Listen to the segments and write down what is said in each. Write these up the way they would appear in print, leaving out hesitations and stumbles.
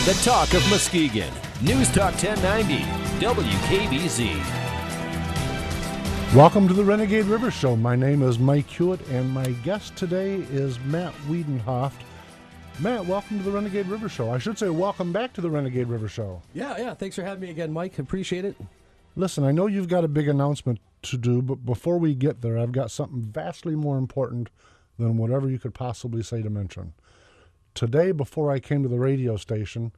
The talk of Muskegon. News Talk 1090, WKBZ. Welcome to the Renegade River Show. My name is Mike Hewitt, and my guest today is Matt Wiedenhoeft. Matt, welcome to the Renegade River Show. I should say welcome back to the Renegade River Show. Yeah. Thanks for having me again, Mike. Appreciate it. Listen, I know you've got a big announcement to do, but before we get there, I've got something vastly more important than whatever you could possibly say to mention. Today, before I came to the radio station,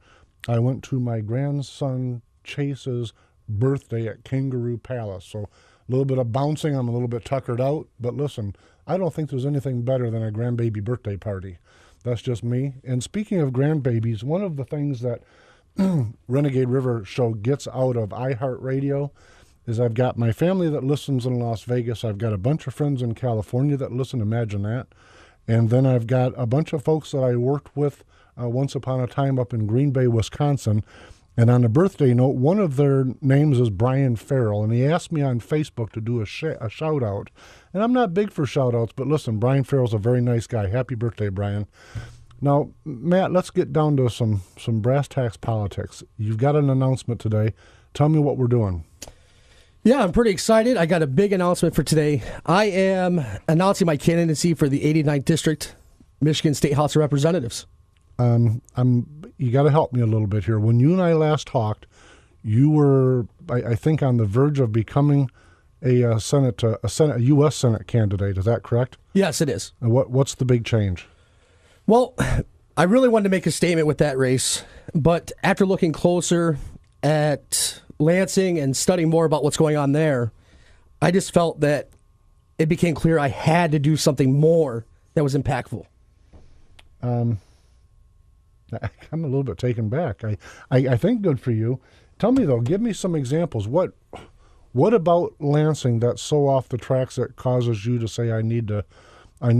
I went to my grandson Chase's birthday at Kangaroo Palace. So a little bit of bouncing, I'm a little bit tuckered out, but listen, I don't think there's anything better than a grandbaby birthday party. That's just me. And speaking of grandbabies, one of the things that Renegade River Show gets out of iHeartRadio is I've got my family that listens in Las Vegas. I've got a bunch of friends in California that listen. Imagine that. And then I've got a bunch of folks that I worked with once upon a time up in Green Bay, Wisconsin. And on a birthday note, one of their names is Brian Farrell, and he asked me on Facebook to do a shout-out. And I'm not big for shout-outs, but listen, Brian Farrell's a very nice guy. Happy birthday, Brian. Now, Matt, let's get down to some brass tacks politics. You've got an announcement today. Tell me what we're doing. Yeah, I'm pretty excited. I got a big announcement for today. I am announcing my candidacy for the 89th District, Michigan State House of Representatives. You got to help me a little bit here. When you and I last talked, you were, I think, on the verge of becoming a U.S. Senate candidate. Is that correct? Yes, it is. And what's the big change? Well, I really wanted to make a statement with that race, but after looking closer at Lansing and studying more about what's going on there, I just felt that it became clear I had to do something more that was impactful. I'm a little bit taken back. I think good for you. Tell me, though, give me some examples. What about Lansing that's so off the tracks that causes you to say, I need to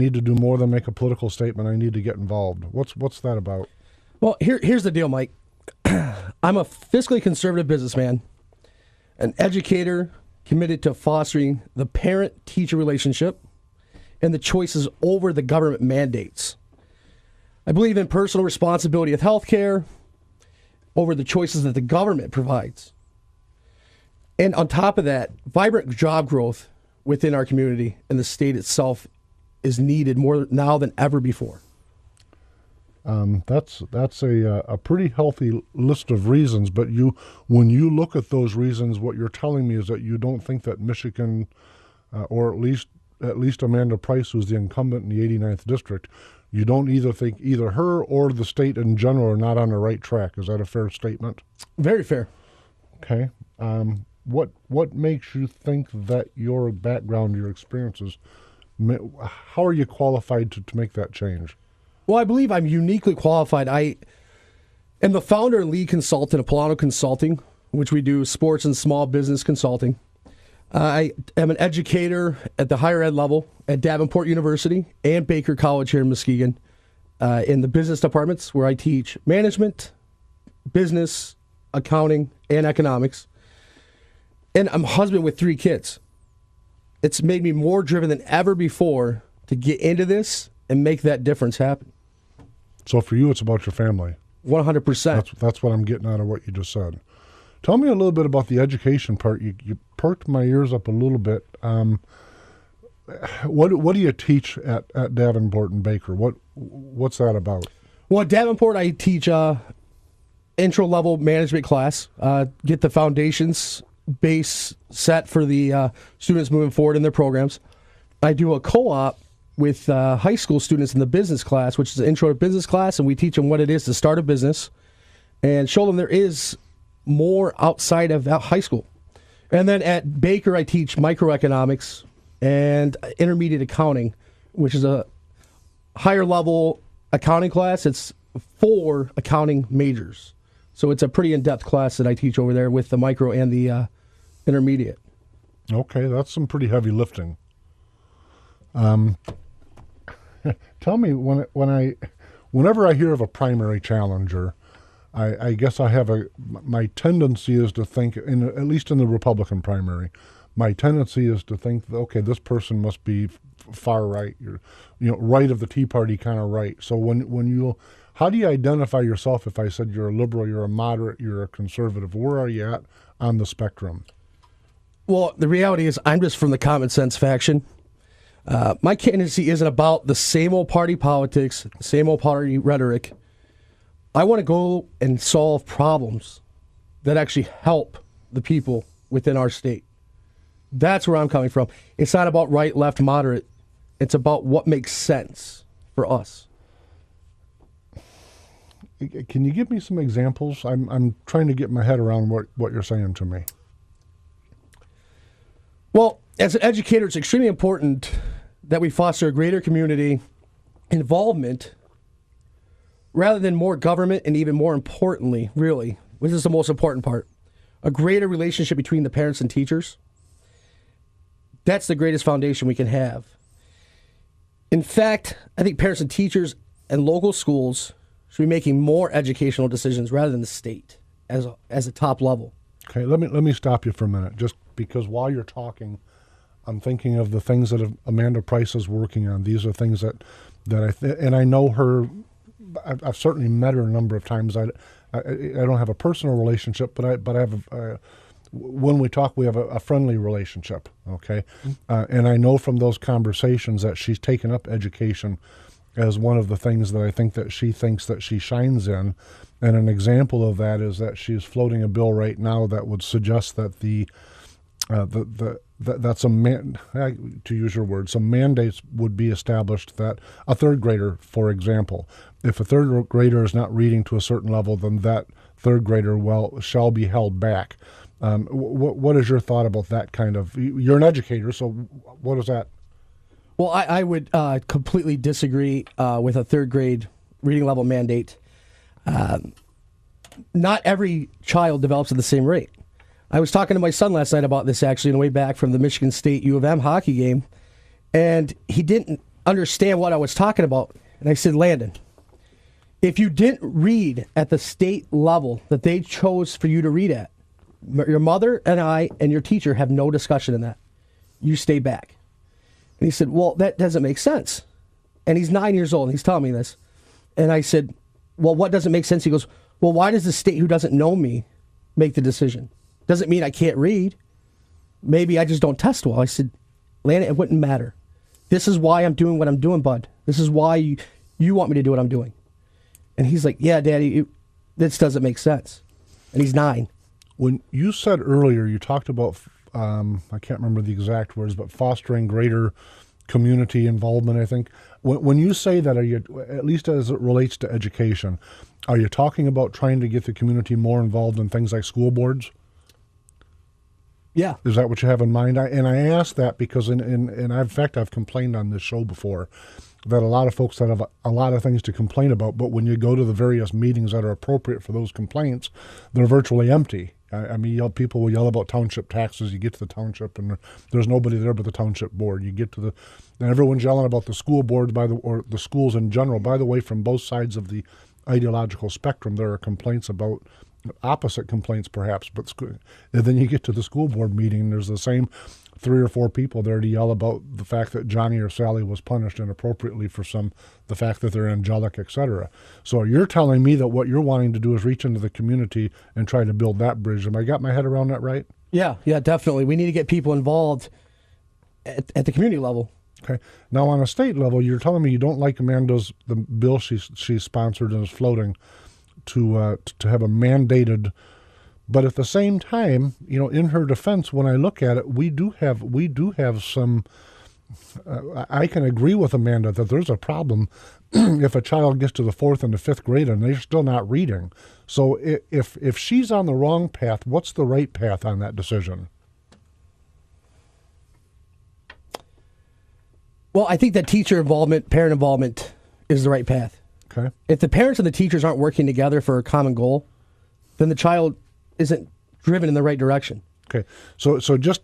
do more than make a political statement. I need to get involved. What's that about? Well, here's the deal, Mike. I'm a fiscally conservative businessman, an educator committed to fostering the parent-teacher relationship and the choices over the government mandates. I believe in personal responsibility of health care over the choices that the government provides. And on top of that, vibrant job growth within our community and the state itself is needed more now than ever before. That's a pretty healthy list of reasons, but when you look at those reasons, what you're telling me is that you don't think that Michigan, or at least Amanda Price, who's the incumbent in the 89th District, you don't think either her or the state in general are not on the right track. Is that a fair statement? Very fair. Okay. What makes you think that your background, your experiences, how are you qualified to make that change? Well, I believe I'm uniquely qualified. I am the founder and lead consultant of Polano Consulting, which we do sports and small business consulting. I am an educator at the higher ed level at Davenport University and Baker College here in Muskegon in the business departments where I teach management, business, accounting, and economics. And I'm a husband with 3 kids. It's made me more driven than ever before to get into this and make that difference happen. So for you, it's about your family. 100%. That's what I'm getting out of what you just said. Tell me a little bit about the education part. You perked my ears up a little bit. What do you teach at Davenport and Baker? What's that about? Well, at Davenport, I teach intro-level management class, get the foundations base set for the students moving forward in their programs. I do a co-op with high school students in the business class, which is an intro to business class, and we teach them what it is to start a business and show them there is more outside of high school. And then at Baker, I teach microeconomics and intermediate accounting, which is a higher level accounting class. It's for accounting majors. So it's a pretty in-depth class that I teach over there with the micro and the intermediate. Okay, that's some pretty heavy lifting. Tell me, whenever I hear of a primary challenger, I guess my tendency is to think, at least in the Republican primary, my tendency is to think, okay, this person must be far right, right of the Tea Party kind of right. So How do you identify yourself if I said you're a liberal, you're a moderate, you're a conservative? Where are you at on the spectrum? Well, the reality is I'm just from the common sense faction. My candidacy isn't about the same old party politics, the same old party rhetoric. I want to go and solve problems that actually help the people within our state. That's where I'm coming from. It's not about right, left, moderate. It's about what makes sense for us. Can you give me some examples? I'm trying to get my head around what you're saying to me. Well, as an educator, it's extremely important that we foster a greater community involvement rather than more government, and even more importantly, really, which is the most important part, a greater relationship between the parents and teachers. That's the greatest foundation we can have. In fact, I think parents and teachers and local schools should be making more educational decisions rather than the state as a top level. Okay, let me stop you for a minute, just because while you're talking, I'm thinking of the things that Amanda Price is working on. These are things that and I know her. I've certainly met her a number of times. I don't have a personal relationship, but I have when we talk, we have a friendly relationship. Okay, and I know from those conversations that she's taken up education as one of the things that I think that she thinks that she shines in. And an example of that is that she's floating a bill right now that would suggest that to use your words, some mandates would be established that a third grader, for example, if a third grader is not reading to a certain level, then that third grader shall be held back. What is your thought about that kind of? You're an educator, so what is that? Well, I would completely disagree with a third grade reading level mandate. Not every child develops at the same rate. I was talking to my son last night about this, actually, on the way back from the Michigan State U of M hockey game, and he didn't understand what I was talking about. And I said, Landon, if you didn't read at the state level that they chose for you to read at, your mother and I and your teacher have no discussion in that. You stay back. And he said, well, that doesn't make sense. And he's 9 years old, and he's telling me this. And I said, well, what doesn't make sense? He goes, well, why does the state who doesn't know me make the decision? Doesn't mean I can't read. Maybe I just don't test well. I said, Landon, it wouldn't matter. This is why I'm doing what I'm doing, bud. This is why you want me to do what I'm doing. And he's like, yeah, Daddy, this doesn't make sense. And he's 9. When you said earlier, you talked about, I can't remember the exact words, but fostering greater community involvement, I think. When you say that, are you, at least as it relates to education, are you talking about trying to get the community more involved in things like school boards? Yeah. Is that what you have in mind? I ask that because, in fact, I've complained on this show before that a lot of folks that have a lot of things to complain about, but when you go to the various meetings that are appropriate for those complaints, they're virtually empty. I mean, people will yell about township taxes. You get to the township, and there's nobody there but the township board. You get to and everyone's yelling about the school board, or the schools in general. By the way, from both sides of the ideological spectrum, there are complaints about opposite complaints, perhaps. But and then you get to the school board meeting, and there's the same 3 or 4 people there to yell about the fact that Johnny or Sally was punished inappropriately for the fact that they're angelic, etc. So you're telling me that what you're wanting to do is reach into the community and try to build that bridge. Am I got my head around that right? Yeah, definitely. We need to get people involved at the community level. Okay. Now, on a state level, you're telling me you don't like the bill she's sponsored and is floating to have a mandated. But at the same time, in her defense, when I look at it, we do have some. I can agree with Amanda that there's a problem if a child gets to the 4th and the 5th grade and they're still not reading. So if she's on the wrong path, what's the right path on that decision? Well, I think that teacher involvement, parent involvement is the right path. Okay. If the parents and the teachers aren't working together for a common goal, then the child isn't driven in the right direction. Okay, so just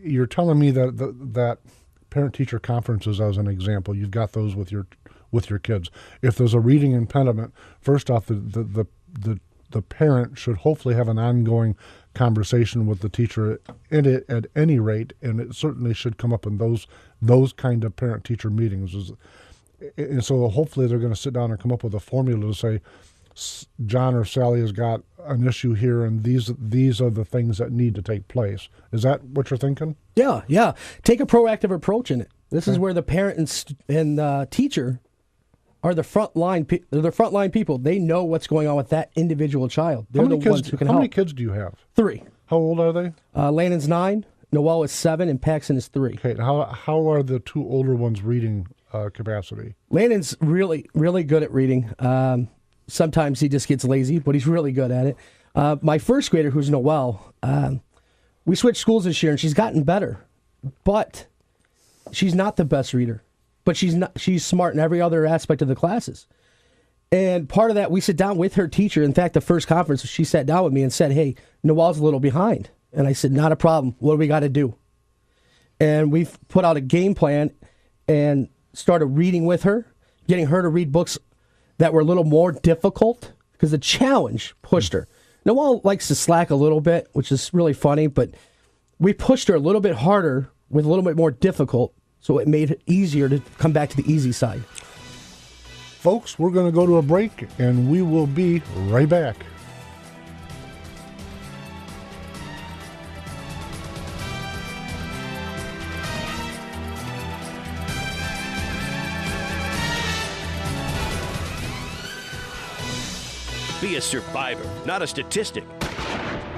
you're telling me that parent-teacher conferences, as an example, you've got those with your kids. If there's a reading impediment, first off, the parent should hopefully have an ongoing conversation with the teacher at any rate, and it certainly should come up in those kind of parent-teacher meetings. And so hopefully they're going to sit down and come up with a formula to say, John or Sally has got an issue here, and these are the things that need to take place. Is that what you're thinking? Yeah. Take a proactive approach in it. This is where the parent and teacher are the frontline people. They know what's going on with that individual child. They're the ones who can help. How many kids do you have? 3. How old are they? Landon's 9, Noel is 7, and Paxton is 3. Okay. How are the 2 older ones reading capacity? Landon's really, really good at reading. Sometimes he just gets lazy, but he's really good at it. My first grader, who's Noel, we switched schools this year, and she's gotten better. But she's not the best reader. But she's smart in every other aspect of the classes. And part of that, we sit down with her teacher. In fact, the first conference, she sat down with me and said, hey, Noel's a little behind. And I said, not a problem. What do we got to do? And we've put out a game plan and started reading with her, getting her to read books that were a little more difficult because the challenge pushed her. Noelle likes to slack a little bit, which is really funny, but we pushed her a little bit harder with a little bit more difficult, so it made it easier to come back to the easy side. Folks, we're going to go to a break, and we will be right back. Be a survivor, not a statistic.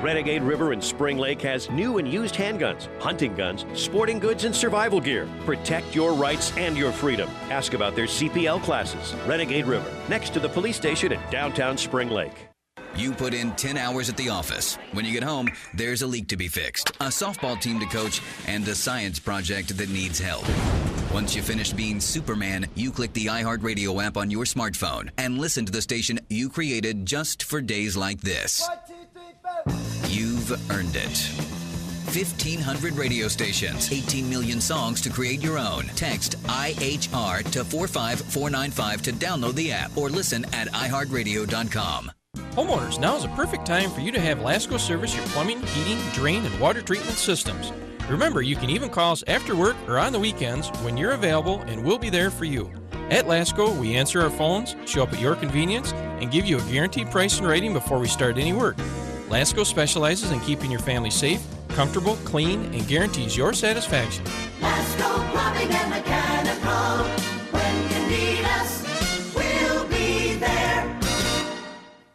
Renegade River in Spring Lake has new and used handguns, hunting guns, sporting goods, and survival gear. Protect your rights and your freedom. Ask about their CPL classes. Renegade River, next to the police station in downtown Spring Lake. You put in 10 hours at the office. When you get home, there's a leak to be fixed, a softball team to coach, and a science project that needs help. Once you finish being Superman, you click the iHeartRadio app on your smartphone and listen to the station you created just for days like this. 1, 2, 3, 4. You've earned it. 1,500 radio stations, 18 million songs to create your own. Text IHR to 45495 to download the app or listen at iHeartRadio.com. Homeowners, now is a perfect time for you to have Lasco service your plumbing, heating, drain, and water treatment systems. Remember, you can even call us after work or on the weekends when you're available, and we'll be there for you. At Lasco, we answer our phones, show up at your convenience, and give you a guaranteed price and rating before we start any work. Lasco specializes in keeping your family safe, comfortable, clean, and guarantees your satisfaction. Lasco Plumbing and Mechanical. When you need us, we'll be there.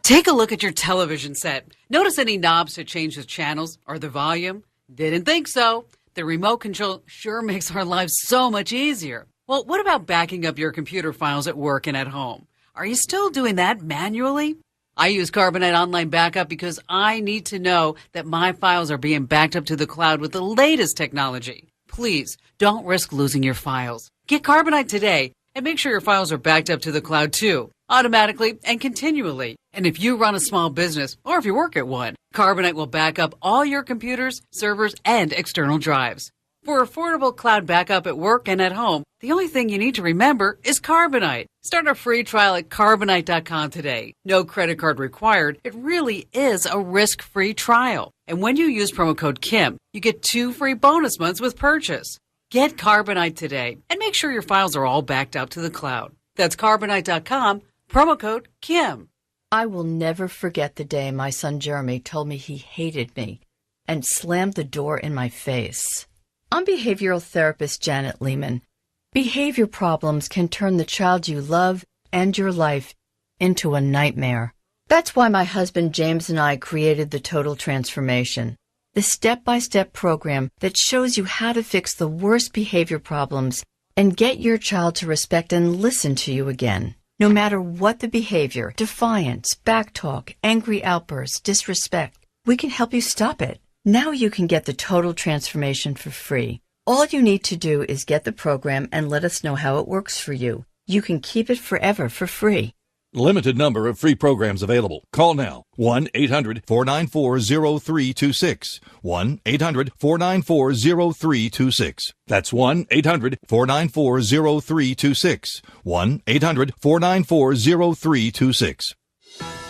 Take a look at your television set. Notice any knobs to change the channels or the volume? Didn't think so. The remote control sure makes our lives so much easier. Well, what about backing up your computer files at work and at home? Are you still doing that manually? I use Carbonite Online Backup because I need to know that my files are being backed up to the cloud with the latest technology. Please, don't risk losing your files. Get Carbonite today and make sure your files are backed up to the cloud too, automatically and continually. And if you run a small business or if you work at one, Carbonite will back up all your computers, servers, and external drives. For affordable cloud backup at work and at home, the only thing you need to remember is Carbonite. Start a free trial at Carbonite.com today. No credit card required. It really is a risk-free trial. And when you use promo code KIM, you get 2 free bonus months with purchase. Get Carbonite today and make sure your files are all backed up to the cloud. That's Carbonite.com, promo code KIM. I will never forget the day my son Jeremy told me he hated me and slammed the door in my face. I'm behavioral therapist Janet Lehman. Behavior problems can turn the child you love and your life into a nightmare. That's why my husband James and I created the Total Transformation, the step-by-step program that shows you how to fix the worst behavior problems and get your child to respect and listen to you again. No matter what the behavior, defiance, backtalk, angry outbursts, disrespect, we can help you stop it. Now you can get the Total Transformation for free. All you need to do is get the program and let us know how it works for you. You can keep it forever for free. Limited number of free programs available. Call now. 1-800-494-0326. 1-800-494-0326. That's 1-800-494-0326. 1-800-494-0326.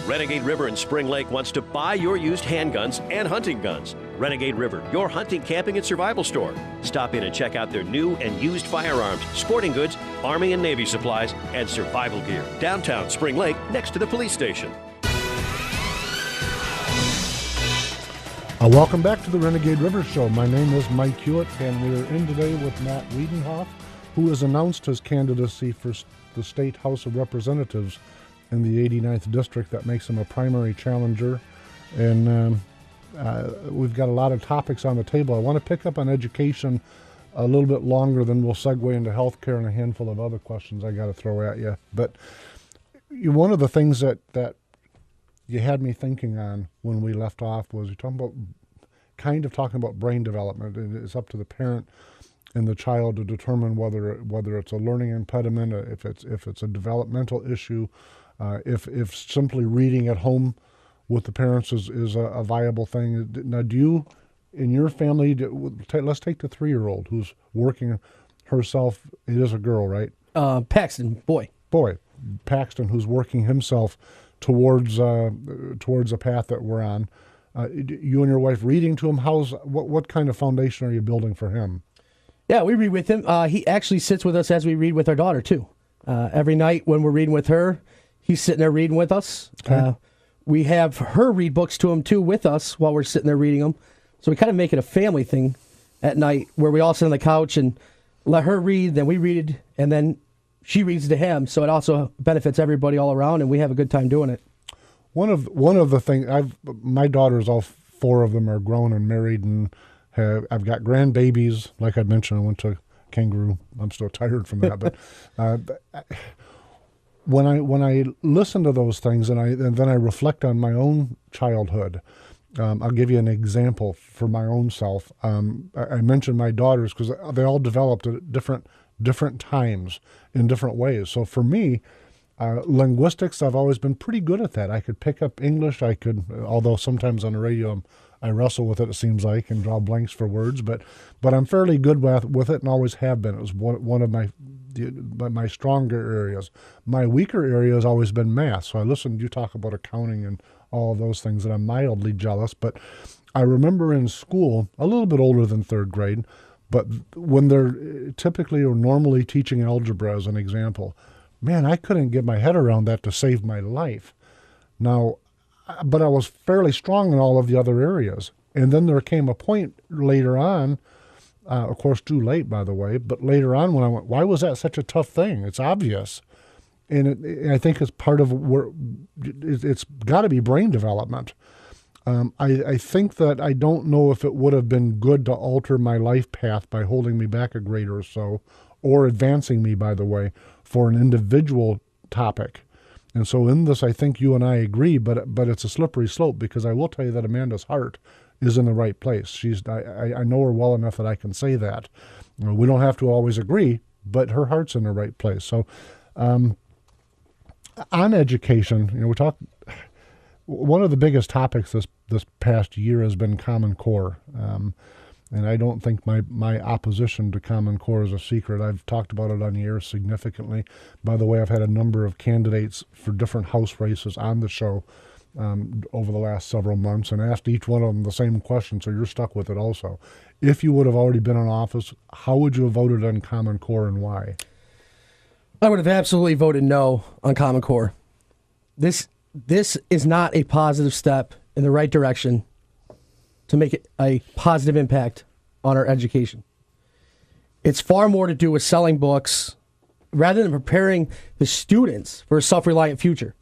Renegade River in Spring Lake wants to buy your used handguns and hunting guns. Renegade River, your hunting, camping, and survival store. Stop Stop in and check out their new and used firearms, sporting goods, Army and Navy supplies, and survival gear. Downtown Spring Lake, next to the police station. Welcome back to the Renegade River Show. My name is Mike Hewitt, and we're in today with Matt Wiedenhoeft, who has announced his candidacy for the State House of Representatives in the 89th District. That makes him a primary challenger. And we've got a lot of topics on the table. I want to pick up on education a little bit longer, then we'll segue into healthcare and a handful of other questions I got to throw at you. But one of the things that you had me thinking on when we left off was you're talking about brain development, and it's up to the parent and the child to determine whether it's a learning impediment, if it's a developmental issue, if simply reading at home with the parents is a viable thing. Now, do you, in your family, let's take the 3-year-old who's working herself. It is a girl, right? Paxton, boy, Paxton, who's working himself towards a path that we're on. You and your wife reading to him. What kind of foundation are you building for him? Yeah, we read with him. He actually sits with us as we read with our daughter too. Every night when we're reading with her, he's sitting there reading with us. Okay. We have her read books to him too with us while we're sitting there reading them. So we kind of make it a family thing at night where we all sit on the couch and let her read, then we read, and then she reads to him. So it also benefits everybody all around, and we have a good time doing it. One of the things my daughters, all 4 of them are grown and married, and I've got grandbabies. Like I mentioned, I went to kangaroo. I'm still tired from that, but when I listen to those things and then I reflect on my own childhood, I'll give you an example for my own self. I mentioned my daughters because they all developed at different times in different ways. So for me, linguistics, I've always been pretty good at that. I could pick up English. Although sometimes on the radio I wrestle with it, it seems like, and draw blanks for words. But I'm fairly good with it and always have been. It was one of my stronger areas. My weaker area has always been math. So I listened, you talk about accounting and all of those things, and I'm mildly jealous. But I remember in school, a little bit older than 3rd grade, but when they're typically or normally teaching algebra as an example, man, I couldn't get my head around that to save my life. Now, but I was fairly strong in all of the other areas. And then there came a point later on, of course too late, by the way, but later on when I went, why was that such a tough thing? It's obvious. And I think it's part of where it's got to be brain development. I think that I don't know if it would have been good to alter my life path by holding me back a grade or so, or advancing me, by the way, for an individual topic. And so in this, I think you and I agree, but it's a slippery slope, because I will tell you that Amanda's heart is in the right place. I know her well enough that I can say that. We don't have to always agree, but her heart's in the right place. So on education, we talk. One of the biggest topics this past year has been Common Core. And I don't think my opposition to Common Core is a secret. I've talked about it on the air significantly. By the way, I've had a number of candidates for different House races on the show over the last several months, and asked each one of them the same question, so you're stuck with it also. If you would have already been in office, how would you have voted on Common Core and why? I would have absolutely voted no on Common Core. This is not a positive step in the right direction to make it a positive impact on our education. It's far more to do with selling books rather than preparing the students for a self-reliant future.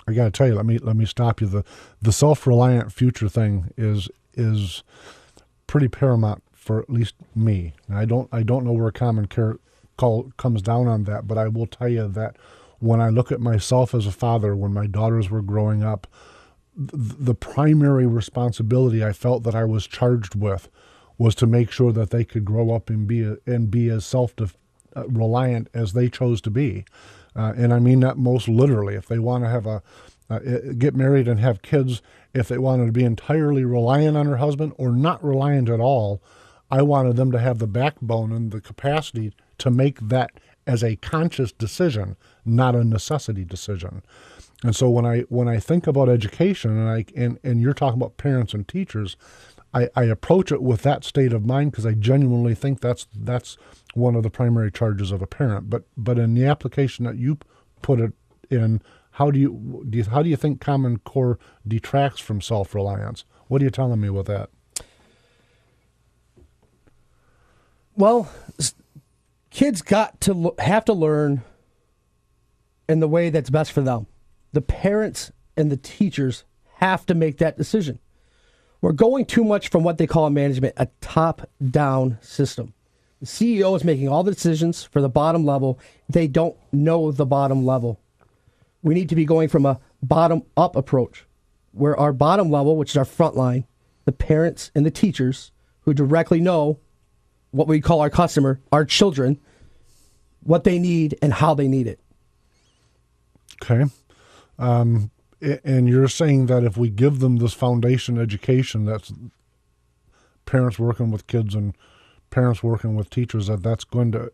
I got to tell you, let me stop you. The self-reliant future thing is pretty paramount for at least me. Now, I don't know where Common Core comes down on that, but I will tell you that when I look at myself as a father, when my daughters were growing up, the primary responsibility I felt that I was charged with was to make sure that they could grow up and be as self-reliant as they chose to be. And I mean that most literally. If they want to have get married and have kids, if they wanted to be entirely reliant on her husband or not reliant at all, I wanted them to have the backbone and the capacity to make that as a conscious decision, not a necessity decision. And so when I think about education, and you're talking about parents and teachers, I approach it with that state of mind because I genuinely think that's one of the primary charges of a parent. But in the application that you put it in, how do you think Common Core detracts from self-reliance? What are you telling me with that? Well, kids have to learn in the way that's best for them. The parents and the teachers have to make that decision. We're going too much from what they call in management a top-down system. The CEO is making all the decisions for the bottom level. They don't know the bottom level. We need to be going from a bottom-up approach, where our bottom level, which is our front line, the parents and the teachers who directly know what we call our customer, our children, what they need and how they need it. Okay. And you're saying that if we give them this foundation education, that's parents working with kids and parents working with teachers, that's going to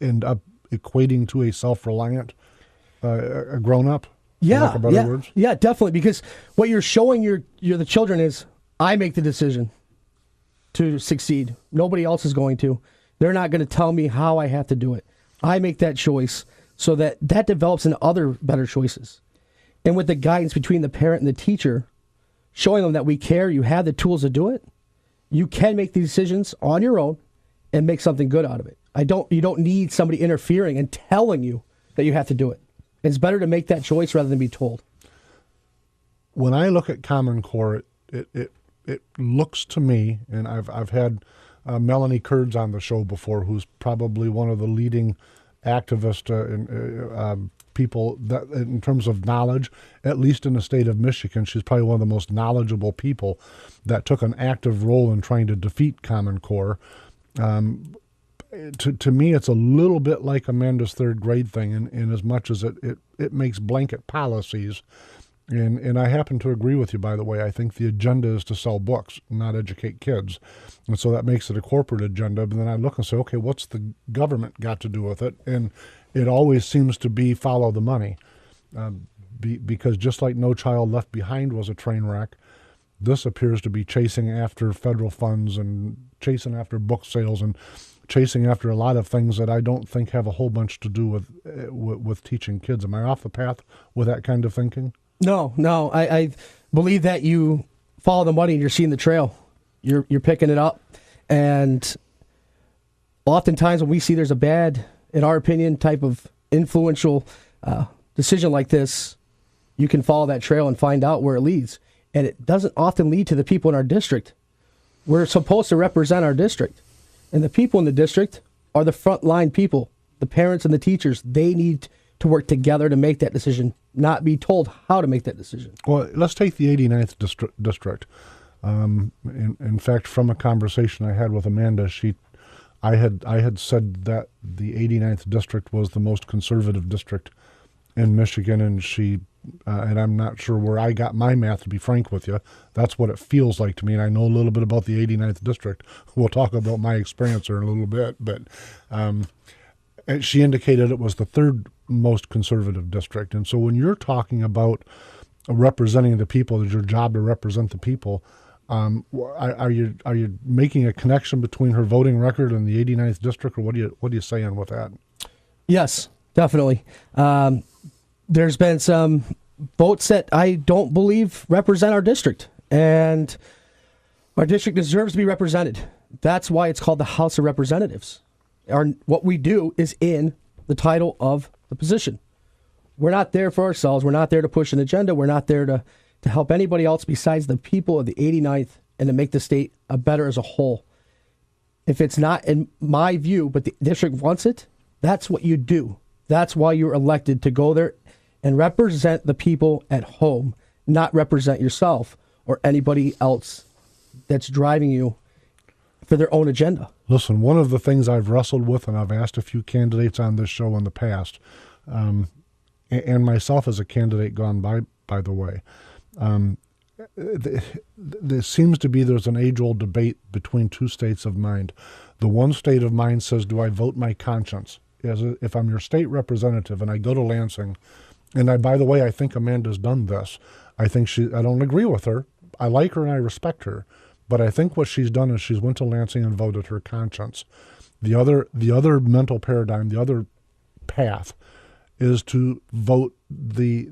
end up equating to a self-reliant, a grown-up? Yeah, Words? Yeah, definitely. Because what you're showing the children is, I make the decision to succeed. Nobody else is going to. They're not going to tell me how I have to do it. I make that choice so that develops into other better choices. And with the guidance between the parent and the teacher, showing them that we care, you have the tools to do it, you can make these decisions on your own and make something good out of it. You don't need somebody interfering and telling you that you have to do it. It's better to make that choice rather than be told. When I look at Common Core, it looks to me, and I've had Melanie Kurds on the show before, who's probably one of the leading activists people that in terms of knowledge, at least in the state of Michigan. She's probably one of the most knowledgeable people that took an active role in trying to defeat Common Core. To me, it's a little bit like Amanda's third grade thing in as much as it makes blanket policies. And I happen to agree with you, by the way. I think the agenda is to sell books, not educate kids. And so that makes it a corporate agenda. But then I look and say, okay, what's the government got to do with it? And it always seems to be follow the money. Because just like No Child Left Behind was a train wreck, this appears to be chasing after federal funds and chasing after book sales and chasing after a lot of things that I don't think have a whole bunch to do with teaching kids. Am I off the path with that kind of thinking? No. I believe that you follow the money and you're seeing the trail. You're picking it up. And oftentimes when we see there's a bad, in our opinion, type of influential decision like this, you can follow that trail and find out where it leads. And it doesn't often lead to the people in our district. We're supposed to represent our district. And the people in the district are the frontline people, the parents and the teachers. They need to work together to make that decision, not be told how to make that decision. Well, let's take the 89th district. In fact, from a conversation I had with Amanda, I had said that the 89th district was the most conservative district in Michigan, and and I'm not sure where I got my math, to be frank with you. That's what it feels like to me, and I know a little bit about the 89th district. We'll talk about my experience there in a little bit, but and she indicated it was the third most conservative district. And so when you're talking about representing the people, it's your job to represent the people. Are you making a connection between her voting record and the 89th district, or what are you saying with that? Yes, definitely. There's been some votes that I don't believe represent our district, and our district deserves to be represented. That's why it's called the House of Representatives. What we do is in the title of the position. We're not there for ourselves. We're not there to push an agenda. We're not there to help anybody else besides the people of the 89th and to make the state a better as a whole. If it's not in my view, but the district wants it, that's what you do. That's why you're elected, to go there and represent the people at home, not represent yourself or anybody else that's driving you for their own agenda. Listen, one of the things I've wrestled with, and I've asked a few candidates on this show in the past, and myself as a candidate gone by the way, there seems to be there's an age-old debate between two states of mind. The one state of mind says, do I vote my conscience? If I'm your state representative and I go to Lansing, and by the way, I think Amanda's done this. I don't agree with her. I like her and I respect her. But I think what she's done is she's went to Lansing and voted her conscience. The other mental paradigm, the other path, is to vote do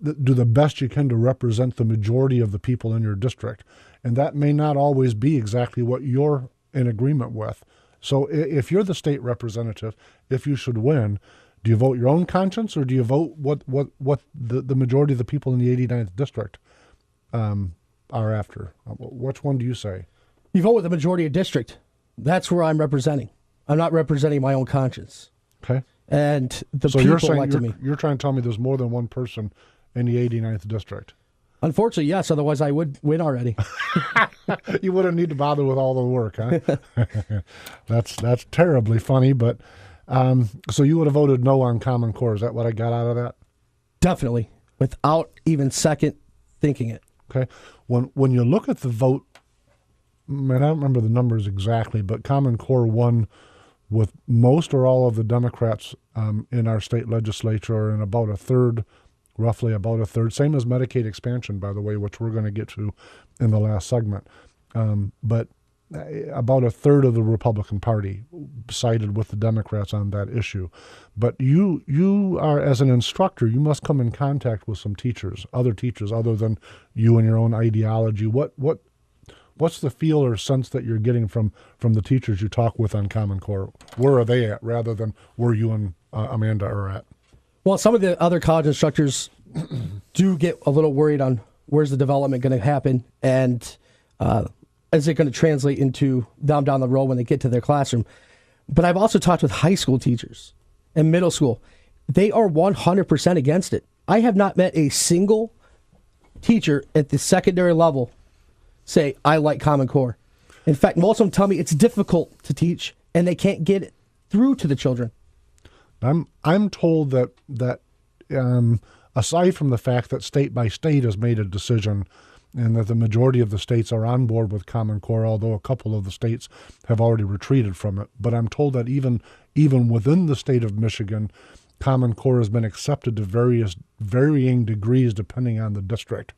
the best you can to represent the majority of the people in your district. And that may not always be exactly what you're in agreement with. So if you're the state representative, if you should win, do you vote your own conscience, or do you vote what the majority of the people in the 89th district are after? Which one do you say? You vote with the majority of district. That's where I'm representing. I'm not representing my own conscience. Okay. And the so people you're saying elected me. You're trying to tell me there's more than one person in the 89th district? Unfortunately, yes. Otherwise, I would win already. You wouldn't need to bother with all the work, huh? That's terribly funny, but so you would have voted no on Common Core. Is that what I got out of that? Definitely, without even second thinking it. Okay. When you look at the vote, man, I don't remember the numbers exactly, but Common Core won with most or all of the Democrats in our state legislature, and about a third, roughly about a third. Same as Medicaid expansion, by the way, which we're going to get to in the last segment. But about a third of the Republican Party sided with the Democrats on that issue. But you are, as an instructor, you must come in contact with some teachers other than you and your own ideology. What's the feel or sense that you're getting from the teachers you talk with on Common Core? Where are they at, rather than where you and Amanda are at? Well, some of the other college instructors do get a little worried on where's the development going to happen, and is it going to translate into them down the road when they get to their classroom. But I've also talked with high school teachers and middle school. They are 100% against it. I have not met a single teacher at the secondary level say, I like Common Core. In fact, most of them tell me it's difficult to teach, and they can't get it through to the children. I'm told that aside from the fact that state by state has made a decision, and that the majority of the states are on board with Common Core, although a couple of the states have already retreated from it. But I'm told that even within the state of Michigan, Common Core has been accepted to varying degrees depending on the district.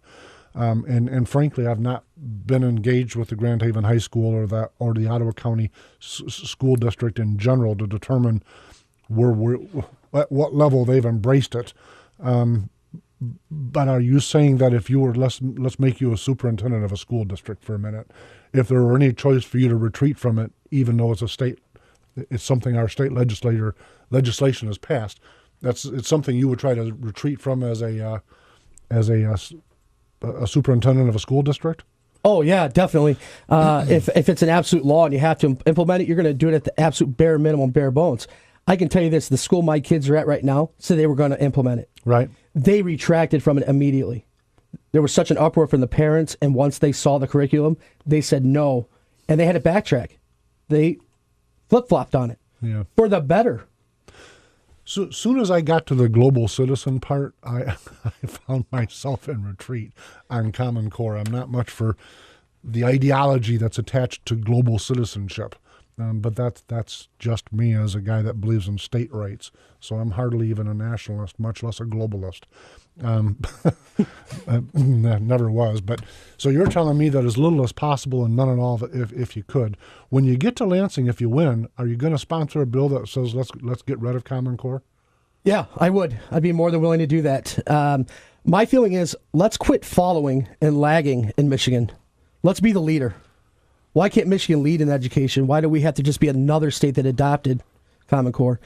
And frankly, I've not been engaged with the Grand Haven High School or the Ottawa County School District in general to determine at what level they've embraced it. But are you saying that if you were, let's make you a superintendent of a school district for a minute, if there were any choice for you to retreat from it, even though it's something our state legislation has passed, it's something you would try to retreat from as a superintendent of a school district? Oh, yeah, definitely. If it's an absolute law and you have to implement it, you're going to do it at the absolute bare minimum, bare bones. I can tell you this, the school my kids are at right now said they were going to implement it. Right. They retracted from it immediately. There was such an uproar from the parents, and once they saw the curriculum, they said no, and they had to backtrack. They flip-flopped on it. Yeah. For the better. So soon as I got to the global citizen part, I found myself in retreat on Common Core. I'm not much for the ideology that's attached to global citizenship. But that's just me as a guy that believes in state rights. So I'm hardly even a nationalist, much less a globalist. Never was. But so you're telling me that as little as possible and none at all if you could. When you get to Lansing, if you win, are you going to sponsor a bill that says let's get rid of Common Core? Yeah, I would. I'd be more than willing to do that. My feeling is let's quit following and lagging in Michigan. Let's be the leader. Why can't Michigan lead in education? Why do we have to just be another state that adopted Common Core?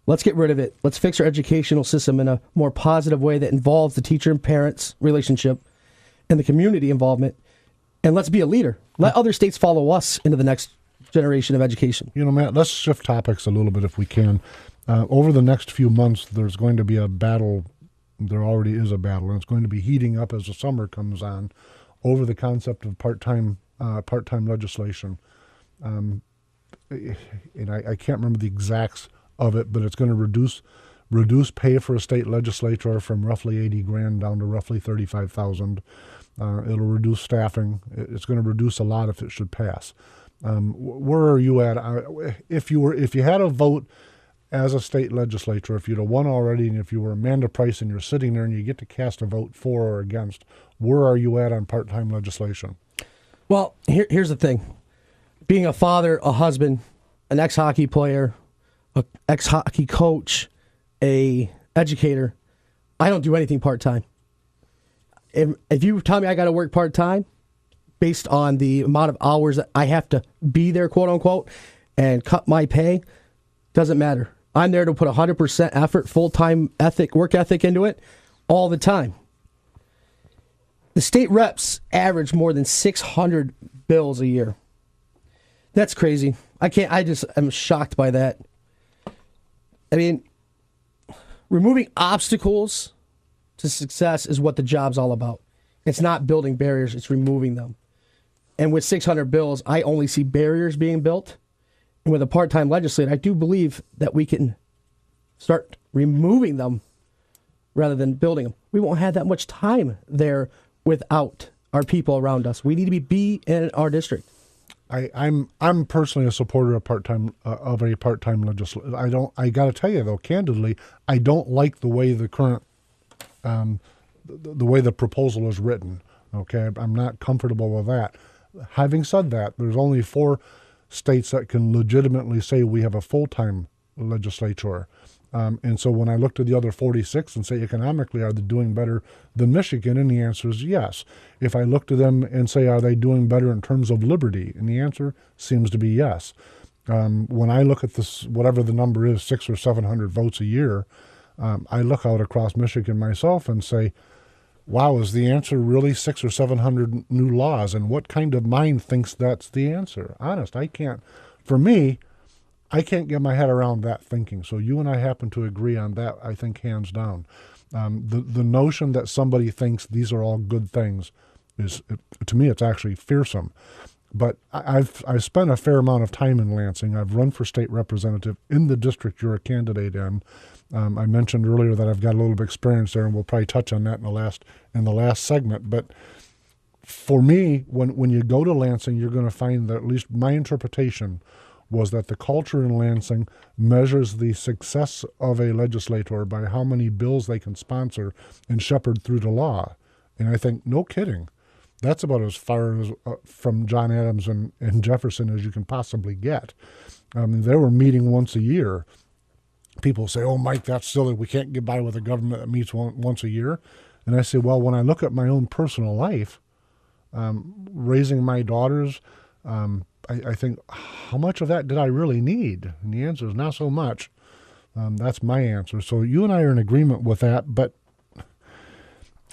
Let's get rid of it. Let's fix our educational system in a more positive way that involves the teacher and parents relationship and the community involvement. And let's be a leader. Let other states follow us into the next generation of education. You know, Matt, let's shift topics a little bit if we can. Over the next few months, there's going to be a battle. There already is a battle, and it's going to be heating up as the summer comes on over the concept of part-time legislation, and I can't remember the exacts of it, but it's going to reduce pay for a state legislature from roughly $80,000 down to roughly $35,000. It'll reduce staffing. It's going to reduce a lot if it should pass. Where are you at? If you had a vote as a state legislature, if you'd have won already, and if you were Amanda Price and you're sitting there and you get to cast a vote for or against, where are you at on part-time legislation? Well, here's the thing. Being a father, a husband, an ex-hockey player, an ex-hockey coach, a educator, I don't do anything part-time. If you tell me I got to work part-time based on the amount of hours that I have to be there, quote-unquote, and cut my pay, doesn't matter. I'm there to put 100% effort, full-time work ethic into it all the time. The state reps average more than 600 bills a year. That's crazy. I'm shocked by that. I mean, removing obstacles to success is what the job's all about. It's not building barriers, it's removing them. And with 600 bills, I only see barriers being built. And with a part-time legislator, I do believe that we can start removing them rather than building them. We won't have that much time there without our people around us. We need to be in our district. I'm personally a supporter of a part-time legislator. I got to tell you though, candidly, I don't like the way the current the way the proposal is written. Okay, I'm not comfortable with that. Having said that, there's only 4 states that can legitimately say we have a full-time legislature. And so when I look to the other 46 and say economically, are they doing better than Michigan? And the answer is yes. If I look to them and say, are they doing better in terms of liberty? And the answer seems to be yes. When I look at this, whatever the number is, 600 or 700 votes a year, I look out across Michigan myself and say, wow, is the answer really 600 or 700 new laws? And what kind of mind thinks that's the answer? Honest, I can't. For me, I can't get my head around that thinking. So you and I happen to agree on that, I think, hands down. The notion that somebody thinks these are all good things is, to me, it's actually fearsome. But I've spent a fair amount of time in Lansing. I've run for state representative in the district you're a candidate in. I mentioned earlier that I've got a little bit of experience there, and we'll probably touch on that in the last segment. But for me, when you go to Lansing, you're going to find that, at least my interpretation was, that the culture in Lansing measures the success of a legislator by how many bills they can sponsor and shepherd through the law. And I think, no kidding, that's about as far as from John Adams and Jefferson as you can possibly get. They were meeting once a year. People say, oh, Mike, that's silly. We can't get by with a government that meets once a year. And I say, well, when I look at my own personal life, raising my daughters, I think, how much of that did I really need? And the answer is not so much. That's my answer. So you and I are in agreement with that, but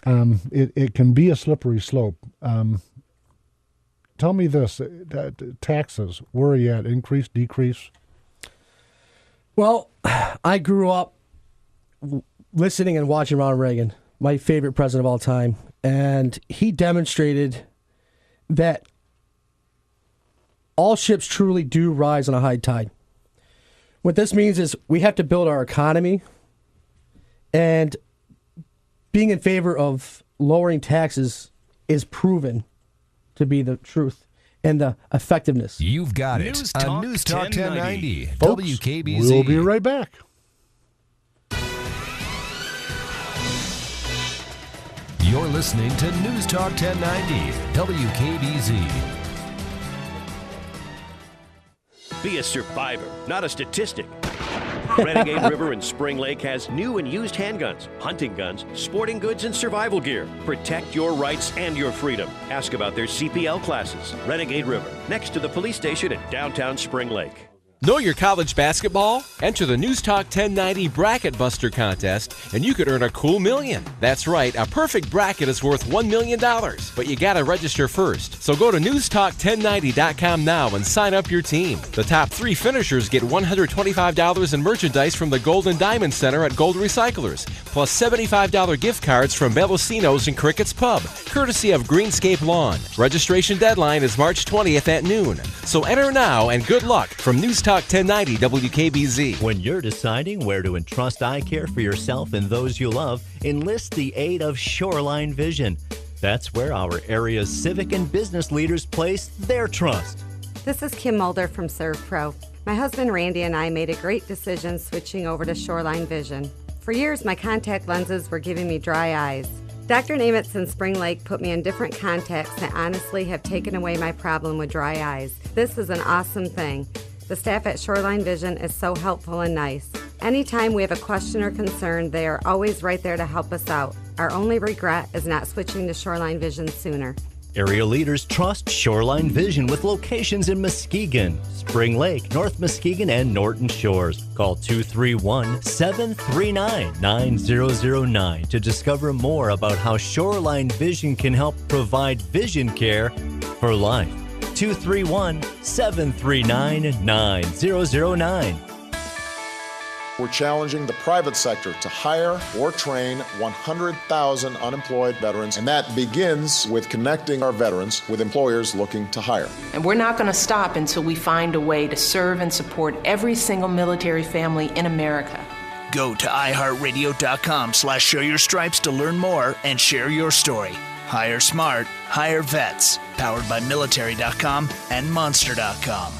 it can be a slippery slope. Tell me this, taxes, where are you at? Increase, decrease? Well, I grew up listening and watching Ronald Reagan, my favorite president of all time, and he demonstrated that all ships truly do rise on a high tide. What this means is we have to build our economy, and being in favor of lowering taxes is proven to be the truth and the effectiveness. You've got it. News Talk, News Talk 1090. Folks, WKBZ. we'll be right back. You're listening to News Talk 1090. WKBZ. Be a survivor, not a statistic. Renegade River in Spring Lake has new and used handguns, hunting guns, sporting goods, and survival gear. Protect your rights and your freedom. Ask about their CPL classes. Renegade River, next to the police station in downtown Spring Lake. Know your college basketball? Enter the News Talk 1090 Bracket Buster Contest, and you could earn a cool $1,000,000. That's right, a perfect bracket is worth $1 million, but you gotta register first. So go to newstalk1090.com now and sign up your team. The top 3 finishers get $125 in merchandise from the Gold and Diamond Center at Gold Recyclers, plus $75 gift cards from Bellocino's and Cricket's Pub, courtesy of Greenscape Lawn. Registration deadline is March 20th at noon. So enter now, and good luck from News Talk 1090 WKBZ. When you're deciding where to entrust eye care for yourself and those you love, enlist the aid of Shoreline Vision. That's where our area's civic and business leaders place their trust. This is Kim Mulder from ServPro. My husband Randy and I made a great decision switching over to Shoreline Vision. For years, my contact lenses were giving me dry eyes. Dr. Namitz in Spring Lake put me in different contacts that honestly have taken away my problem with dry eyes. This is an awesome thing. The staff at Shoreline Vision is so helpful and nice. Anytime we have a question or concern, they are always right there to help us out. Our only regret is not switching to Shoreline Vision sooner. Area leaders trust Shoreline Vision with locations in Muskegon, Spring Lake, North Muskegon, and Norton Shores. Call 231-739-9009 to discover more about how Shoreline Vision can help provide vision care for life. 231-739-9009. We're challenging the private sector to hire or train 100,000 unemployed veterans, and that begins with connecting our veterans with employers looking to hire. And we're not going to stop until we find a way to serve and support every single military family in America. Go to iHeartRadio.com/showyourstripes to learn more and share your story. Hire smart, hire vets. Powered by Military.com and Monster.com.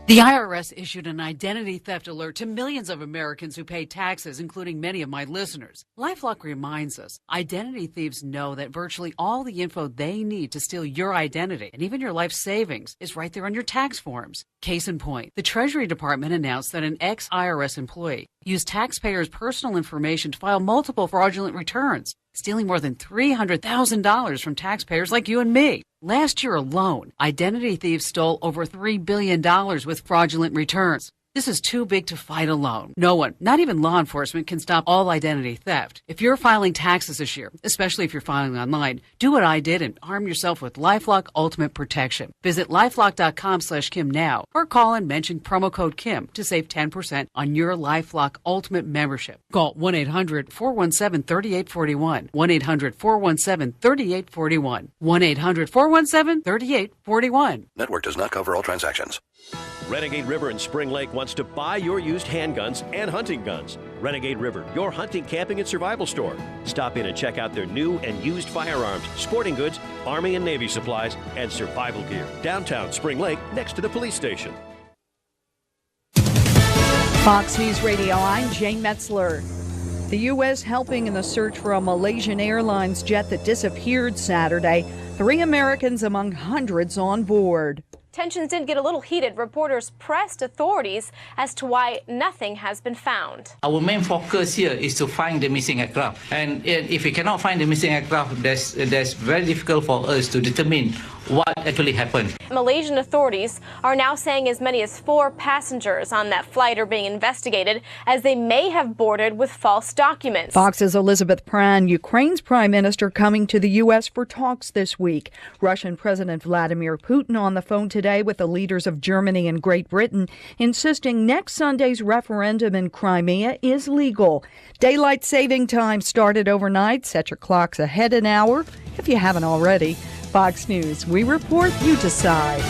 The IRS issued an identity theft alert to millions of Americans who pay taxes, including many of my listeners. LifeLock reminds us, identity thieves know that virtually all the info they need to steal your identity and even your life savings is right there on your tax forms. Case in point, the Treasury Department announced that an ex-IRS employee used taxpayers' personal information to file multiple fraudulent returns, stealing more than $300,000 from taxpayers like you and me. Last year alone, identity thieves stole over $3 billion with fraudulent returns. This is too big to fight alone. No one, not even law enforcement, can stop all identity theft. If you're filing taxes this year, especially if you're filing online, do what I did and arm yourself with LifeLock Ultimate Protection. Visit LifeLock.com/Kim now or call and mention promo code Kim to save 10% on your LifeLock Ultimate membership. Call 1-800-417-3841. 1-800-417-3841. 1-800-417-3841. Network does not cover all transactions. Renegade River in Spring Lake wants to buy your used handguns and hunting guns. Renegade River, your hunting, camping, and survival store. Stop in and check out their new and used firearms, sporting goods, Army and Navy supplies, and survival gear. Downtown Spring Lake, next to the police station. Fox News Radio, I'm Jane Metzler. The U.S. helping in the search for a Malaysian Airlines jet that disappeared Saturday. 3 Americans among hundreds on board. Tensions did get a little heated. Reporters pressed authorities as to why nothing has been found. Our main focus here is to find the missing aircraft. And if we cannot find the missing aircraft, that's very difficult for us to determine what actually happened. Malaysian authorities are now saying as many as 4 passengers on that flight are being investigated as they may have boarded with false documents. Fox's Elizabeth Pran, Ukraine's prime minister, coming to the U.S. for talks this week. Russian President Vladimir Putin on the phone today with the leaders of Germany and Great Britain, insisting next Sunday's referendum in Crimea is legal. Daylight saving time started overnight. Set your clocks ahead an hour if you haven't already. Fox News, we report, you decide.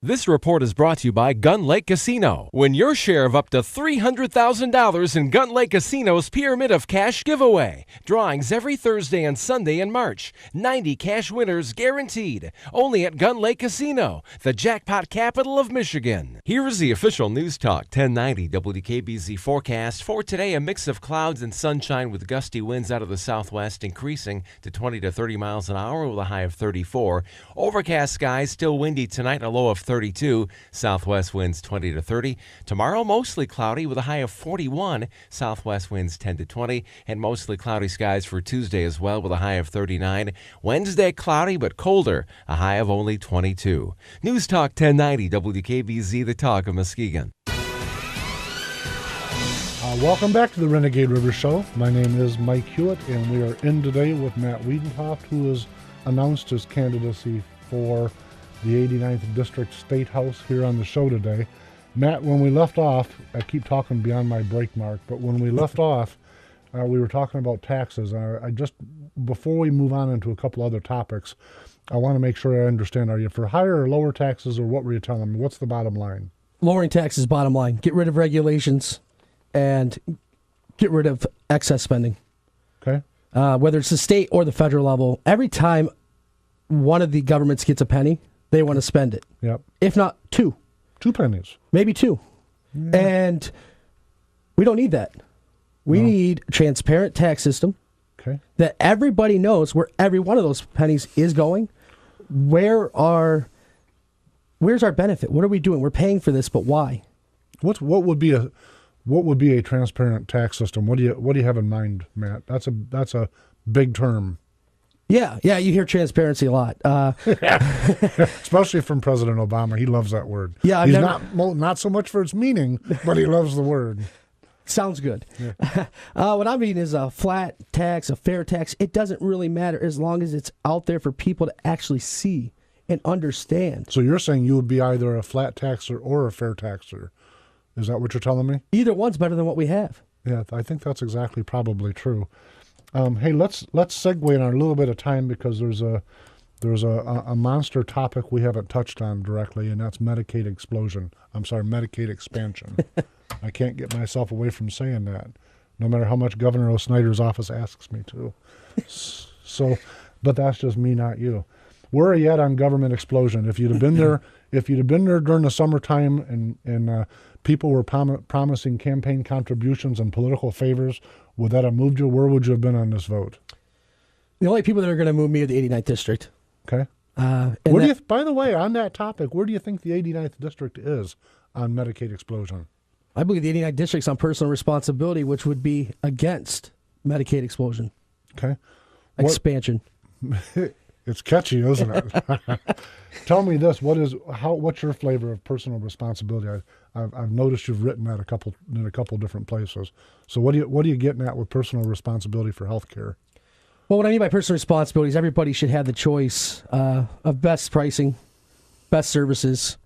This report is brought to you by Gun Lake Casino. Win your share of up to $300,000 in Gun Lake Casino's Pyramid of Cash giveaway. Drawings every Thursday and Sunday in March. 90 cash winners guaranteed. Only at Gun Lake Casino, the jackpot capital of Michigan. Here is the official News Talk 1090 WKBZ forecast. For today, a mix of clouds and sunshine with gusty winds out of the southwest increasing to 20 to 30 miles an hour with a high of 34. Overcast skies, still windy tonight, a low of 32. Southwest winds 20 to 30. Tomorrow, mostly cloudy with a high of 41. Southwest winds 10 to 20. And mostly cloudy skies for Tuesday as well with a high of 39. Wednesday, cloudy but colder, a high of only 22. News Talk 1090 WKBZ, the talk of Muskegon. Welcome back to the Renegade River Show. My name is Mike Hewitt, and we are in today with Matt Wiedenhoeft, who has announced his candidacy for the 89th District State House here on the show today. Matt, when we left off, I keep talking beyond my break mark, but when we left off, we were talking about taxes. I just, before we move on into a couple other topics, I want to make sure I understand. Are you for higher or lower taxes, or what were you telling me? What's the bottom line? Lowering taxes, bottom line. Get rid of regulations and get rid of excess spending. Okay. Whether it's the state or the federal level, every time one of the governments gets a penny, they want to spend it. Yep. If not 2. 2 pennies. Maybe 2. Yeah. And we don't need that. We need a transparent tax system. Okay. That everybody knows where every one of those pennies is going. Where's our benefit? What are we doing? We're paying for this, but why? What would be a transparent tax system? What do you have in mind, Matt? That's a big term. Yeah, you hear transparency a lot, especially from President Obama. He loves that word. Yeah, he's not so much for its meaning, but he loves the word. Sounds good. Yeah. What I mean is a flat tax, a fair tax. It doesn't really matter as long as it's out there for people to actually see and understand. So you're saying you would be either a flat taxer or a fair taxer. Is that what you're telling me? Either one's better than what we have. Yeah, I think that's exactly probably true. Hey, let's segue in our little bit of time because there's a monster topic we haven't touched on directly, and that's Medicaid explosion. I'm sorry, Medicaid expansion. I can't get myself away from saying that, no matter how much Governor O'Snyder's office asks me to. So, but that's just me, not you. Where are you at on government explosion? If you'd have been there, during the summertime and people were promising campaign contributions and political favors, would that have moved you? Where would you have been on this vote? The only people that are going to move me are the 89th district. Okay. By the way, on that topic, where do you think the 89th district is on Medicaid explosion? I believe the 89th district's on personal responsibility, which would be against Medicaid explosion. Okay. Expansion. It's catchy, isn't it? Tell me this: what's your flavor of personal responsibility? I've noticed you've written that in a couple different places. So what are you getting at with personal responsibility for healthcare? Well, what I mean by personal responsibility is everybody should have the choice of best pricing, best services,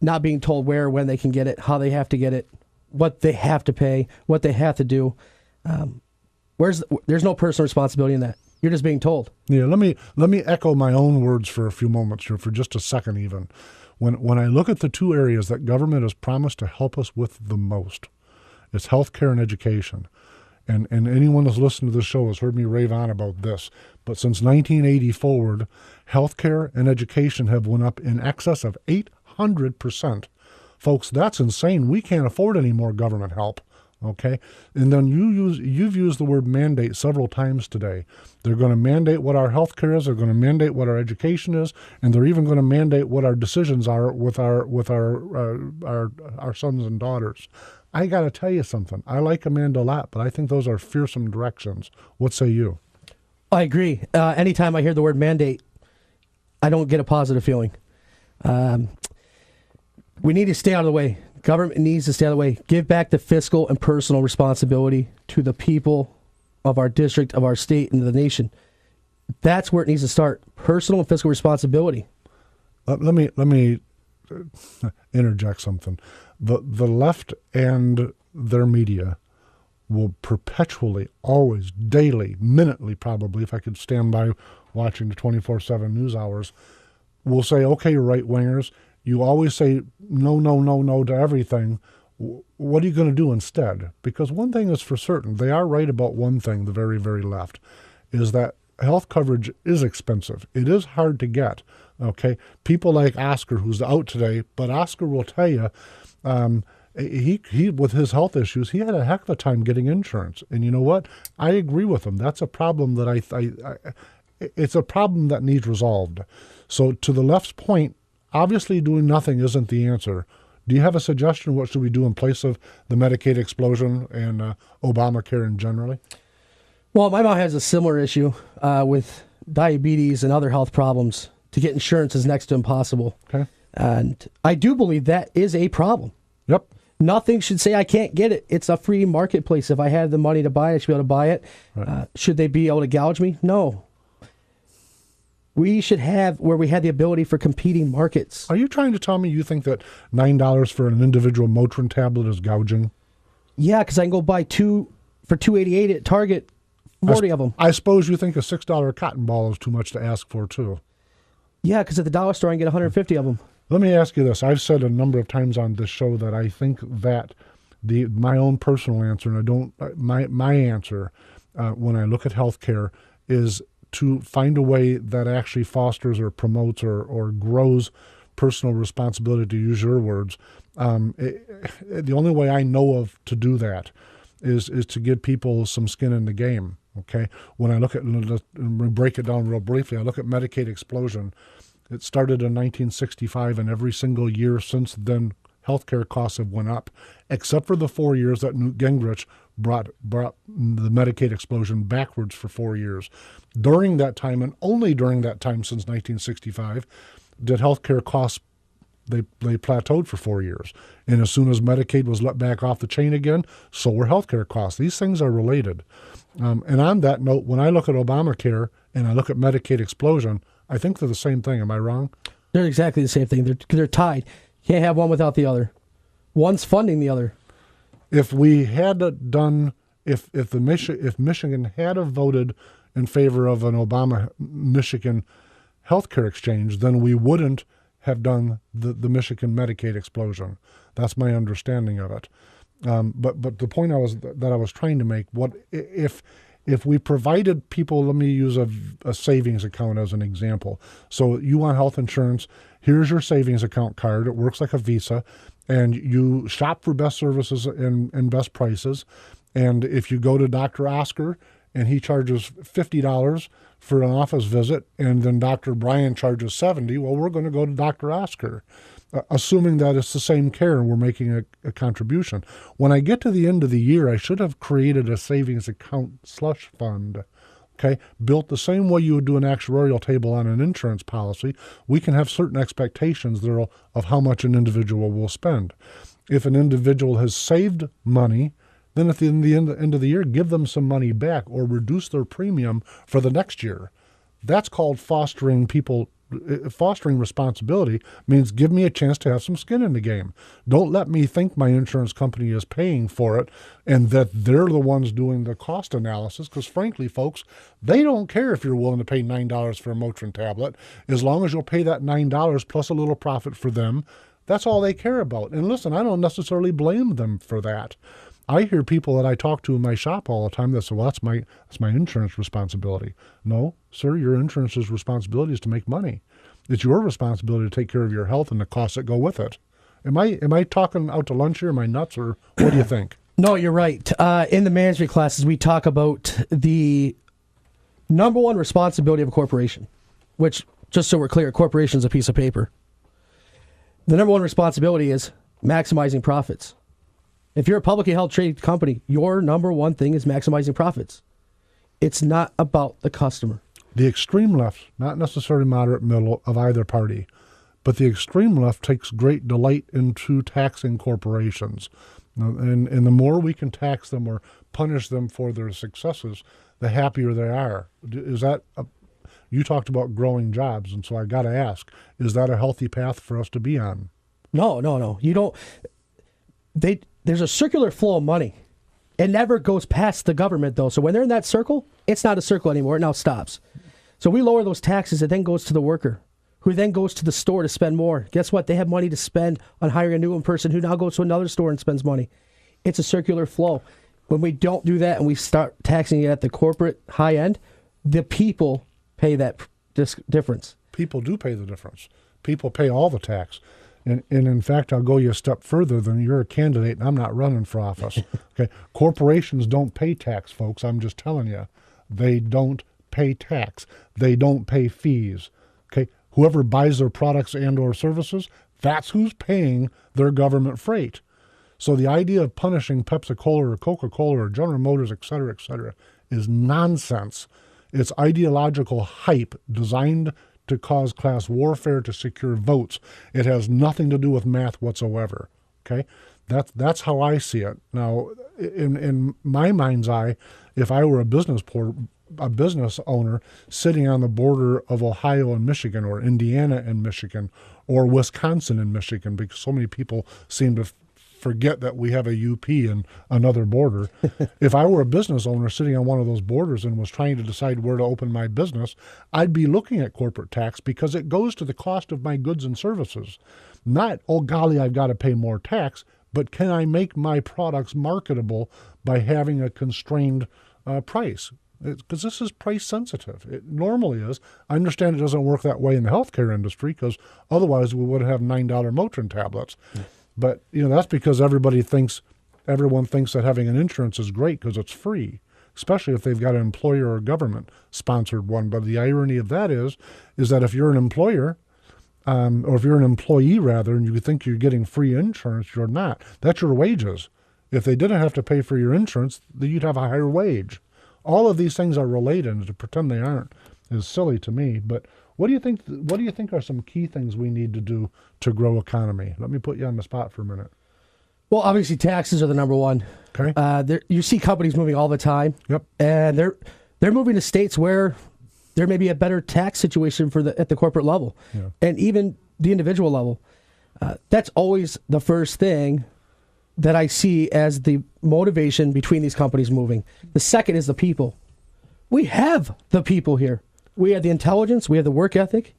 not being told where or when they can get it, how they have to get it, what they have to pay, what they have to do. There's no personal responsibility in that. You're just being told. Yeah, let me echo my own words for a few moments here, for just a second even. When I look at the two areas that government has promised to help us with the most, it's healthcare and education. And anyone who's listened to this show has heard me rave on about this. But since 1980 forward, healthcare and education have went up in excess of 800%. Folks, that's insane. We can't afford any more government help. Okay, and then you've used the word mandate several times today. They're going to mandate what our health care is. They're going to mandate what our education is, and they're even going to mandate what our decisions are with our sons and daughters. I got to tell you something. I like Amanda a lot, but I think those are fearsome directions. What say you? I agree. Anytime I hear the word mandate, I don't get a positive feeling. We need to stay out of the way. Government needs to stay out of the way. Give back the fiscal and personal responsibility to the people of our district, of our state, and the nation. That's where it needs to start. Personal and fiscal responsibility. Let me interject something. The left and their media will perpetually, always, daily, minutely probably, if I could stand by watching the 24/7 news hours, will say, okay, right-wingers, you always say no to everything. What are you going to do instead? Because one thing is for certain, they are right about one thing, the very, very left, is that health coverage is expensive. It is hard to get, okay? People like Oscar, who's out today, but Oscar will tell you, he with his health issues, he had a heck of a time getting insurance. And you know what? I agree with him. That's a problem that it's a problem that needs resolved. So to the left's point, obviously doing nothing isn't the answer. Do you have a suggestion? What should we do in place of the Medicaid explosion and Obamacare in general? Well, my mom has a similar issue with diabetes and other health problems. To get insurance is next to impossible. Okay. And I do believe that is a problem. Yep. Nothing should say I can't get it. It's a free marketplace. If I had the money to buy it, I should be able to buy it. Right. Should they be able to gouge me? No. We should have where we had the ability for competing markets. Are you trying to tell me you think that $9 for an individual Motrin tablet is gouging? Yeah, because I can go buy two for $2.88 at Target, 40 of them. I suppose you think a $6 cotton ball is too much to ask for, too. Yeah, because at the dollar store I can get 150 of them. Let me ask you this. I've said a number of times on this show that I think that my own personal answer, and my answer when I look at healthcare is to find a way that actually fosters or promotes or grows personal responsibility, to use your words. The only way I know of to do that is to give people some skin in the game. Okay, when I look at, and we break it down real briefly, I look at Medicaid explosion. It started in 1965, and every single year since then, healthcare costs have went up, except for the 4 years that Newt Gingrich brought the Medicaid explosion backwards for 4 years. During that time, and only during that time since 1965, did healthcare costs, they plateaued for 4 years. And as soon as Medicaid was let back off the chain again, so were healthcare costs. These things are related. And on that note, when I look at Obamacare and I look at Medicaid explosion, I think they're the same thing. Am I wrong? They're exactly the same thing. They're tied. Can't have one without the other. One's funding the other. If we had done, if Michigan had have voted in favor of an Obama-Michigan healthcare exchange, then we wouldn't have done the Michigan Medicaid explosion. That's my understanding of it. But the point I was trying to make, what if we provided people, let me use a savings account as an example. So you want health insurance, here's your savings account card. It works like a Visa, and you shop for best services and best prices. And if you go to Dr. Oscar and he charges $50 for an office visit, and then Dr. Brian charges $70, well, we're going to go to Dr. Oscar, assuming that it's the same care and we're making a contribution. When I get to the end of the year, I should have created a savings account slush fund, okay, built the same way you would do an actuarial table on an insurance policy. We can have certain expectations there of how much an individual will spend. If an individual has saved money, then at the end of the year, give them some money back or reduce their premium for the next year. That's called fostering people. Fostering responsibility means give me a chance to have some skin in the game. Don't let me think my insurance company is paying for it and that they're the ones doing the cost analysis, because frankly, folks, they don't care if you're willing to pay $9 for a Motrin tablet. As long as you'll pay that $9 plus a little profit for them, that's all they care about. And listen, I don't necessarily blame them for that. I hear people that I talk to in my shop all the time that say, well, that's my insurance responsibility. No, sir, your insurance's responsibility is to make money. It's your responsibility to take care of your health and the costs that go with it. Am I talking out to lunch here? Am I nuts, or what do you think? No, you're right. In the management classes, we talk about the number one responsibility of a corporation, which, just so we're clear, a corporation is a piece of paper. The number one responsibility is maximizing profits. If you're a publicly held traded company, your number one thing is maximizing profits. It's not about the customer. The extreme left, not necessarily moderate middle of either party, but the extreme left takes great delight into taxing corporations. And the more we can tax them or punish them for their successes, the happier they are. Is that you talked about growing jobs, and so I got to ask, is that a healthy path for us to be on? No. You don't. There's a circular flow of money. It never goes past the government, though. So when they're in that circle, it's not a circle anymore. It now stops. So we lower those taxes. It then goes to the worker, who then goes to the store to spend more. Guess what? They have money to spend on hiring a new person who now goes to another store and spends money. It's a circular flow. When we don't do that and we start taxing it at the corporate high end, the people pay that difference. People do pay the difference. People pay all the tax. And in fact, I'll go you a step further than you're a candidate and I'm not running for office. Okay, corporations don't pay tax, folks. I'm just telling you. They don't pay tax. They don't pay fees. Okay, whoever buys their products and or services, that's who's paying their government freight. So the idea of punishing Pepsi-Cola or Coca-Cola or General Motors, et cetera, is nonsense. It's ideological hype designed to cause class warfare to secure votes. It has nothing to do with math whatsoever. Okay, that's how I see it. Now, in my mind's eye, if I were a business owner sitting on the border of Ohio and Michigan, or Indiana and Michigan, or Wisconsin and Michigan, because so many people seem to forget that we have a UP and another border. If I were a business owner sitting on one of those borders and was trying to decide where to open my business, I'd be looking at corporate tax because it goes to the cost of my goods and services. Not, oh golly, I've got to pay more tax, but can I make my products marketable by having a constrained price? Because this is price sensitive. It normally is. I understand it doesn't work that way in the healthcare industry, because otherwise we would have $9 Motrin tablets. But that's because everybody thinks everyone thinks that having an insurance is great because it's free, especially if they've got an employer or government-sponsored one. But the irony of that is that if you're an employer, or if you're an employee, rather, and you think you're getting free insurance, you're not. That's your wages. If they didn't have to pay for your insurance, then you'd have a higher wage. All of these things are related, and to pretend they aren't is silly to me. But what do you think? What do you think are some key things we need to do to grow economy? Let me put you on the spot for a minute. Well, obviously taxes are the number one. Okay. You see companies moving all the time. Yep. And they're moving to states where there may be a better tax situation at the corporate level, and even the individual level. That's always the first thing that I see as the motivation between these companies moving. The second is the people. We have the people here. We have the intelligence. We have the work ethic.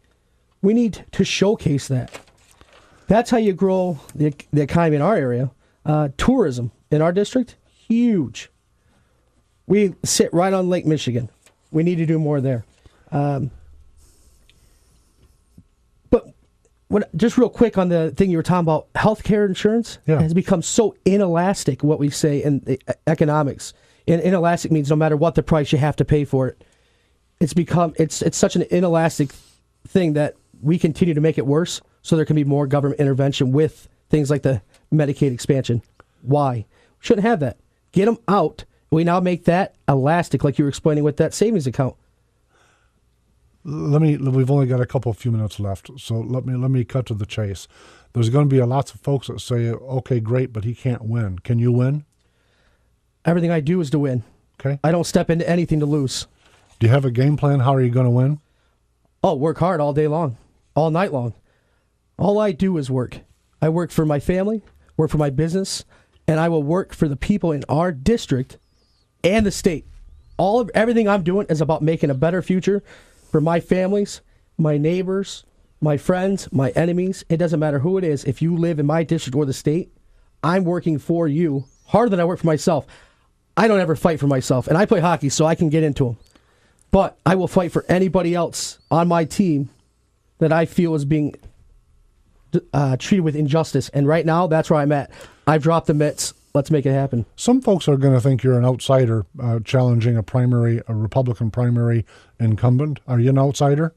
We need to showcase that. That's how you grow the economy in our area. Tourism in our district, huge. We sit right on Lake Michigan. We need to do more there. But just real quick on the thing you were talking about, healthcare insurance has become so inelastic, what we say in the economics. And inelastic means no matter what the price, you have to pay for it. It's such an inelastic thing that we continue to make it worse, so there can be more government intervention with things like the Medicaid expansion. Why? We shouldn't have that. Get them out. We now make that elastic, like you were explaining with that savings account. We've only got a few minutes left, so let me cut to the chase. There's going to be lots of folks that say, okay, great, but he can't win. Can you win? Everything I do is to win. Okay. I don't step into anything to lose. Do you have a game plan? How are you going to win? Oh, work hard all day long, all night long. All I do is work. I work for my family, work for my business, and I will work for the people in our district and the state. Everything I'm doing is about making a better future for my families, my neighbors, my friends, my enemies. It doesn't matter who it is. If you live in my district or the state, I'm working for you harder than I work for myself. I don't ever fight for myself, and I play hockey, so I can get into them. But I will fight for anybody else on my team that I feel is being treated with injustice. And right now, that's where I'm at. I've dropped the mitts. Let's make it happen. Some folks are going to think you're an outsider challenging a Republican primary incumbent. Are you an outsider?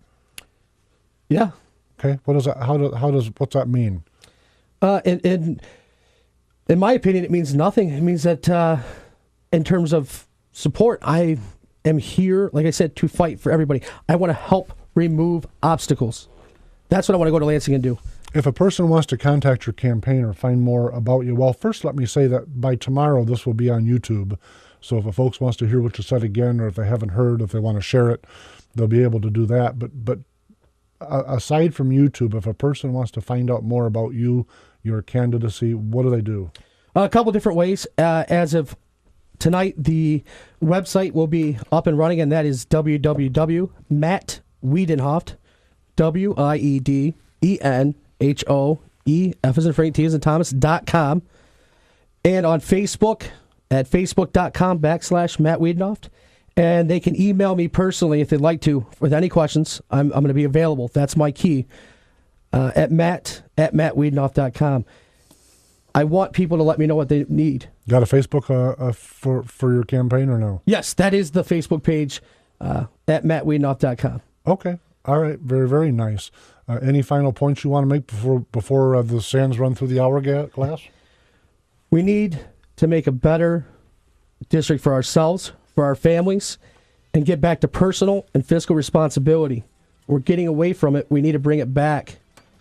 Yeah. Okay. What is that? What's that mean? In my opinion, it means nothing. It means that in terms of support, I am here, like I said, to fight for everybody. I want to help remove obstacles. That's what I want to go to Lansing and do. If a person wants to contact your campaign or find more about you, well, first let me say that by tomorrow this will be on YouTube. So if a folks wants to hear what you said again, or if they haven't heard, if they want to share it, they'll be able to do that. But aside from YouTube, if a person wants to find out more about you, your candidacy, what do they do? A couple different ways. As of tonight, the website will be up and running, and that is www.Matt Wiedenhoeft, WIEDENHOEF as in Frank, T as in Thomas.com, and on Facebook at facebook.com/Matt Wiedenhoeft. And they can email me personally if they'd like to with any questions. I'm going to be available. That's my key. At matt@mattwiedenhoeft.com. I want people to let me know what they need. Got a Facebook for your campaign or no? Yes, that is the Facebook page at mattwiedenhoeft.com. Okay. All right. Very, very nice. Any final points you want to make before the sands run through the hourglass? We need to make a better district for ourselves, for our families, and get back to personal and fiscal responsibility. We're getting away from it. We need to bring it back.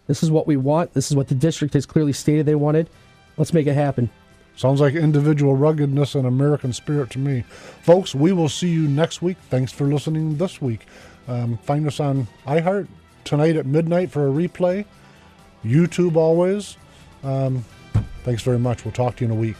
This is what we want. This is what the district has clearly stated they wanted. Let's make it happen. Sounds like individual ruggedness and American spirit to me. Folks, we will see you next week. Thanks for listening this week. Find us on iHeart tonight at midnight for a replay. YouTube always. Thanks very much. We'll talk to you in a week.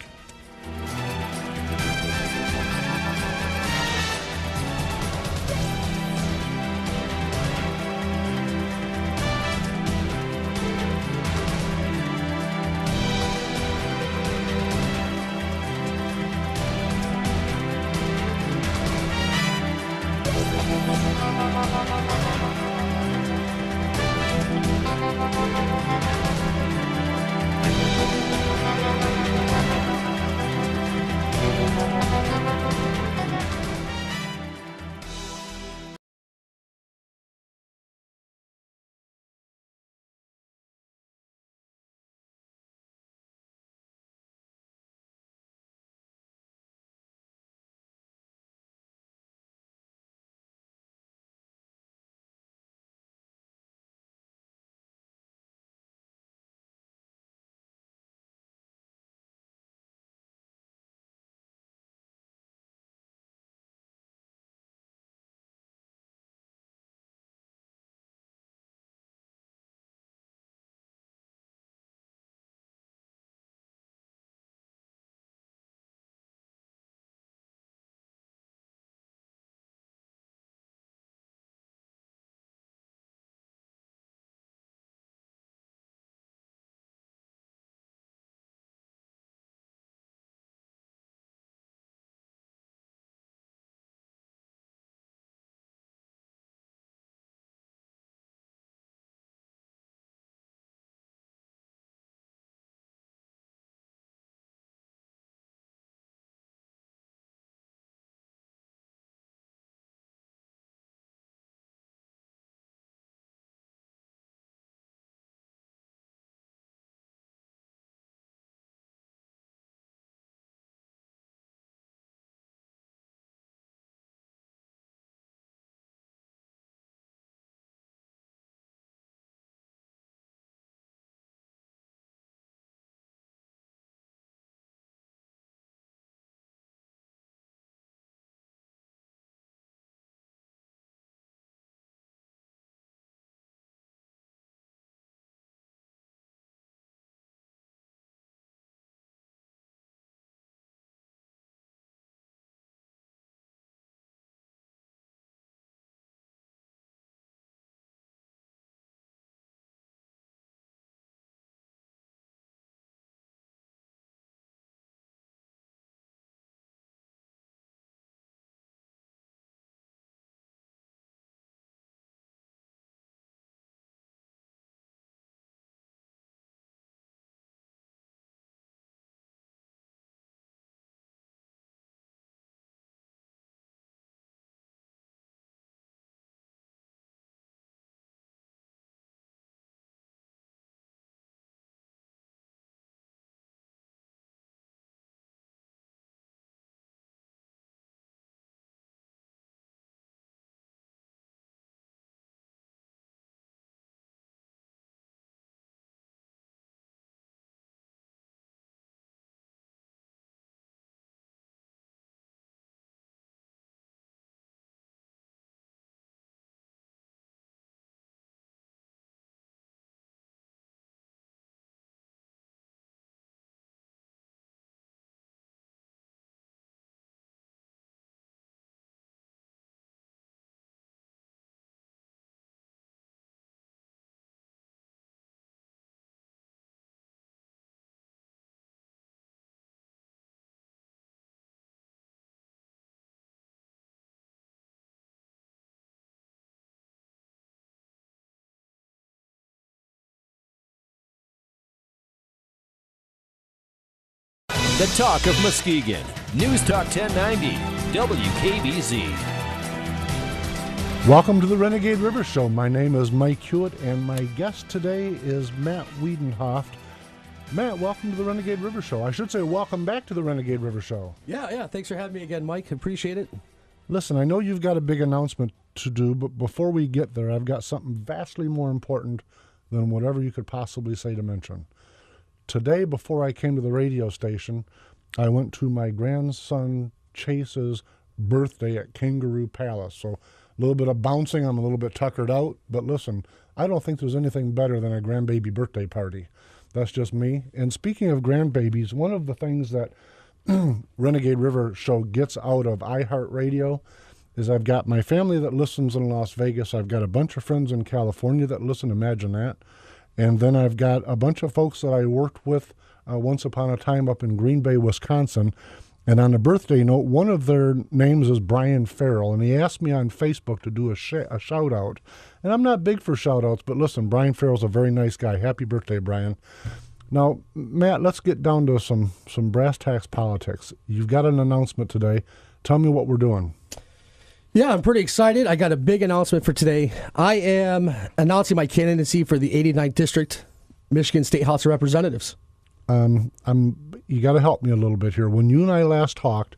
The talk of Muskegon. News Talk 1090, WKBZ. Welcome to the Renegade River Show. My name is Mike Hewitt, and my guest today is Matt Wiedenhoeft. Matt, welcome to the Renegade River Show. I should say welcome back to the Renegade River Show. Yeah. Thanks for having me again, Mike. Appreciate it. Listen, I know you've got a big announcement to do, but before we get there, I've got something vastly more important than whatever you could possibly say to mention. Today, before I came to the radio station, I went to my grandson Chase's birthday at Kangaroo Palace. So a little bit of bouncing, I'm a little bit tuckered out, but listen, I don't think there's anything better than a grandbaby birthday party. That's just me. And speaking of grandbabies, one of the things that Renegade River Show gets out of iHeartRadio is I've got my family that listens in Las Vegas. I've got a bunch of friends in California that listen. Imagine that. And then I've got a bunch of folks that I worked with once upon a time up in Green Bay, Wisconsin. And on a birthday note, one of their names is Brian Farrell, and he asked me on Facebook to do a shout-out. And I'm not big for shout-outs, but listen, Brian Farrell's a very nice guy. Happy birthday, Brian. Now, Matt, let's get down to some brass tacks politics. You've got an announcement today. Tell me what we're doing. Yeah, I'm pretty excited. I got a big announcement for today. I am announcing my candidacy for the 89th District, Michigan State House of Representatives. You got to help me a little bit here. When you and I last talked,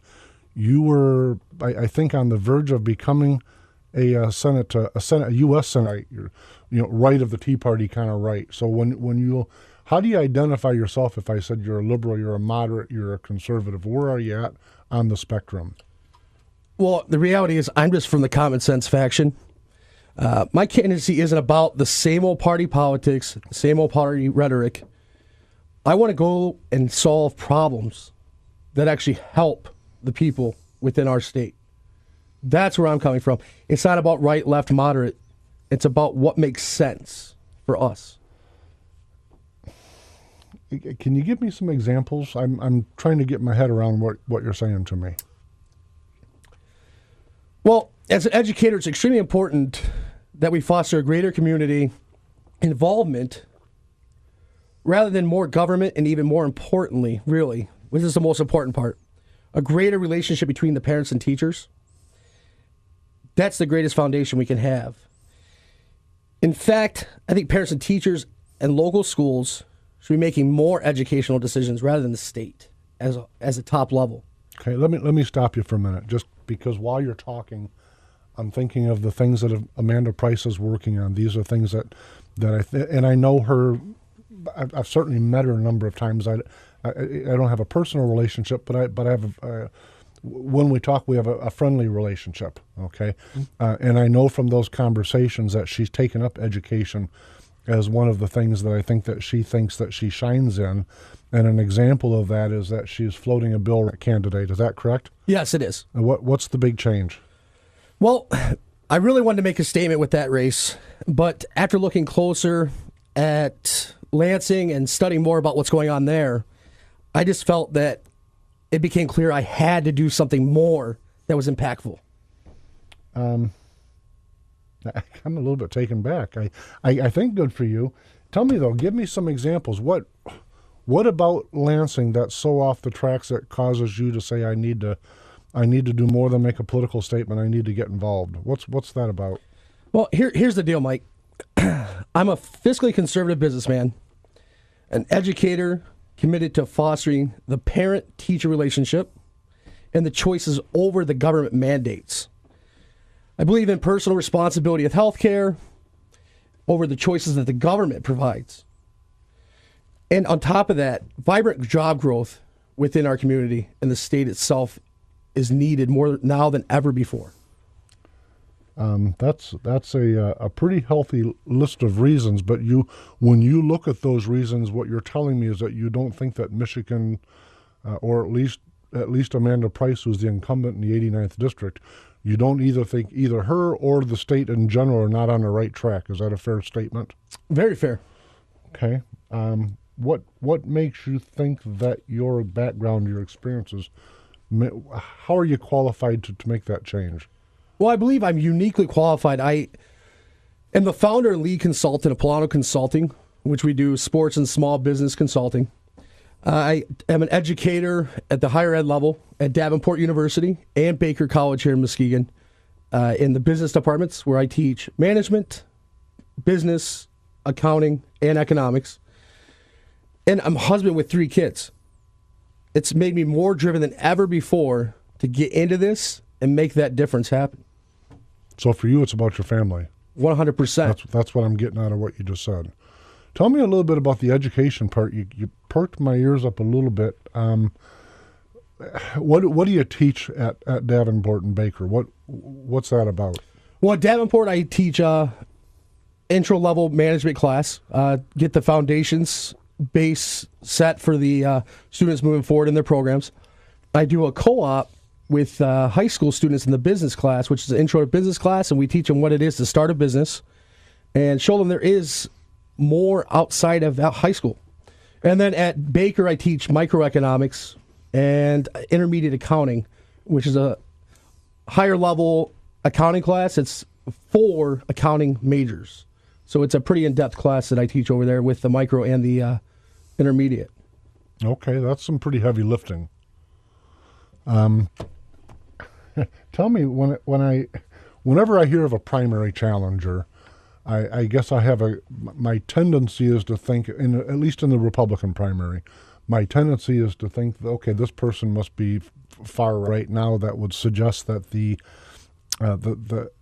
you were, I think, on the verge of becoming a U.S. Senate, right of the Tea Party kind of right. So how do you identify yourself? If I said you're a liberal, you're a moderate, you're a conservative, where are you at on the spectrum? Well, the reality is I'm just from the common sense faction. My candidacy isn't about the same old party politics, same old party rhetoric. I want to go and solve problems that actually help the people within our state. That's where I'm coming from. It's not about right, left, moderate. It's about what makes sense for us. Can you give me some examples? I'm trying to get my head around what you're saying to me. Well, as an educator, it's extremely important that we foster a greater community involvement rather than more government, and even more importantly, really, which is the most important part, a greater relationship between the parents and teachers. That's the greatest foundation we can have. In fact, I think parents and teachers and local schools should be making more educational decisions rather than the state as a top level. Okay, let me stop you for a minute, just because while you're talking, I'm thinking of the things that Amanda Price is working on. These are things that and I know her. I've certainly met her a number of times. I don't have a personal relationship, but I have. When we talk, we have a friendly relationship. Okay, and I know from those conversations that she's taken up education as one of the things that I think that she thinks that she shines in. And an example of that is that she's floating a bill candidate. Is that correct? Yes, it is. And what's the big change? Well, I really wanted to make a statement with that race, but after looking closer at Lansing and studying more about what's going on there, I just felt that it became clear I had to do something more that was impactful. I'm a little bit taken back. I think good for you. Tell me, though, give me some examples. What about Lansing that's so off the tracks that causes you to say, I need to do more than make a political statement. I need to get involved. What's that about? Well, here's the deal, Mike. I'm a fiscally conservative businessman, an educator committed to fostering the parent-teacher relationship and the choices over the government mandates. I believe in personal responsibility with health care over the choices that the government provides. And on top of that, vibrant job growth within our community and the state itself is needed more now than ever before. That's a pretty healthy list of reasons, but when you look at those reasons, what you're telling me is that you don't think that Michigan, or at least Amanda Price, who's the incumbent in the 89th District, you don't think either her or the state in general are not on the right track. Is that a fair statement? Very fair. Okay. What makes you think that your background, your experiences, how are you qualified to make that change? Well, I believe I'm uniquely qualified. I am the founder and lead consultant of Polano Consulting, which we do sports and small business consulting. I am an educator at the higher ed level at Davenport University and Baker College here in Muskegon in the business departments where I teach management, business, accounting, and economics. And I'm a husband with 3 kids. It's made me more driven than ever before to get into this and make that difference happen. So for you, it's about your family. 100%. That's what I'm getting out of what you just said. Tell me a little bit about the education part. You perked my ears up a little bit. What do you teach at Davenport and Baker? What's that about? Well, at Davenport, I teach intro-level management class, get the foundations base set for the students moving forward in their programs. I do a co-op with high school students in the business class, which is an intro to business class, and we teach them what it is to start a business and show them there is more outside of high school. And then at Baker, I teach microeconomics and intermediate accounting, which is a higher level accounting class. It's for accounting majors. So it's a pretty in-depth class that I teach over there with the micro and the intermediate. Okay, that's some pretty heavy lifting. Tell me, whenever I hear of a primary challenger, I guess I have my tendency is to think, at least in the Republican primary, my tendency is to think, okay, this person must be far right now. That would suggest that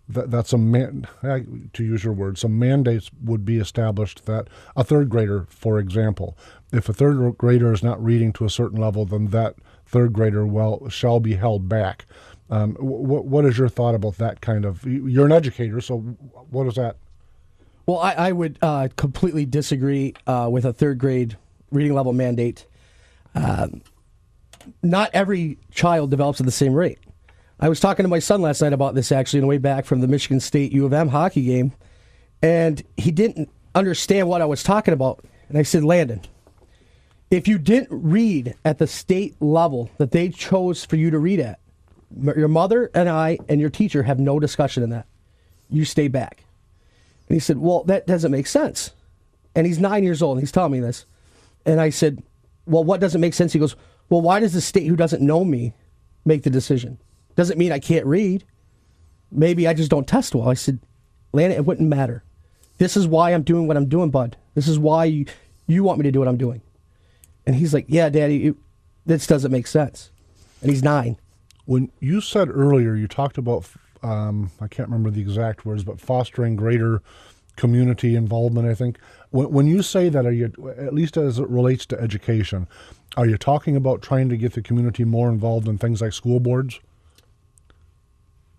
that some to use your word, some mandates would be established that a third grader, for example, if a third grader is not reading to a certain level, then that third grader shall be held back. What is your thought about that kind of? You're an educator, so what is that? Well, I would completely disagree with a third grade reading level mandate. Not every child develops at the same rate. I was talking to my son last night about this actually on the way back from the Michigan State U of M hockey game, and he didn't understand what I was talking about. And I said, Landon, if you didn't read at the state level that they chose for you to read at, your mother and I and your teacher have no discussion in that. You stay back. And he said, well, that doesn't make sense. And he's 9 years old, and he's telling me this. And I said, well, what doesn't make sense? He goes, well, why does the state who doesn't know me make the decision? Doesn't mean I can't read. Maybe I just don't test well. I said, Lana, it wouldn't matter. This is why I'm doing what I'm doing, bud. This is why you want me to do what I'm doing. And he's like, yeah, Daddy, this doesn't make sense. And he's 9. When you said earlier, you talked about, I can't remember the exact words, but fostering greater community involvement, I think. When you say that, are you, at least as it relates to education, are you talking about trying to get the community more involved in things like school boards?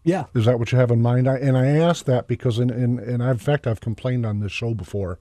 Yeah. Is that what you have in mind? And I ask that because, in fact, I've complained on this show before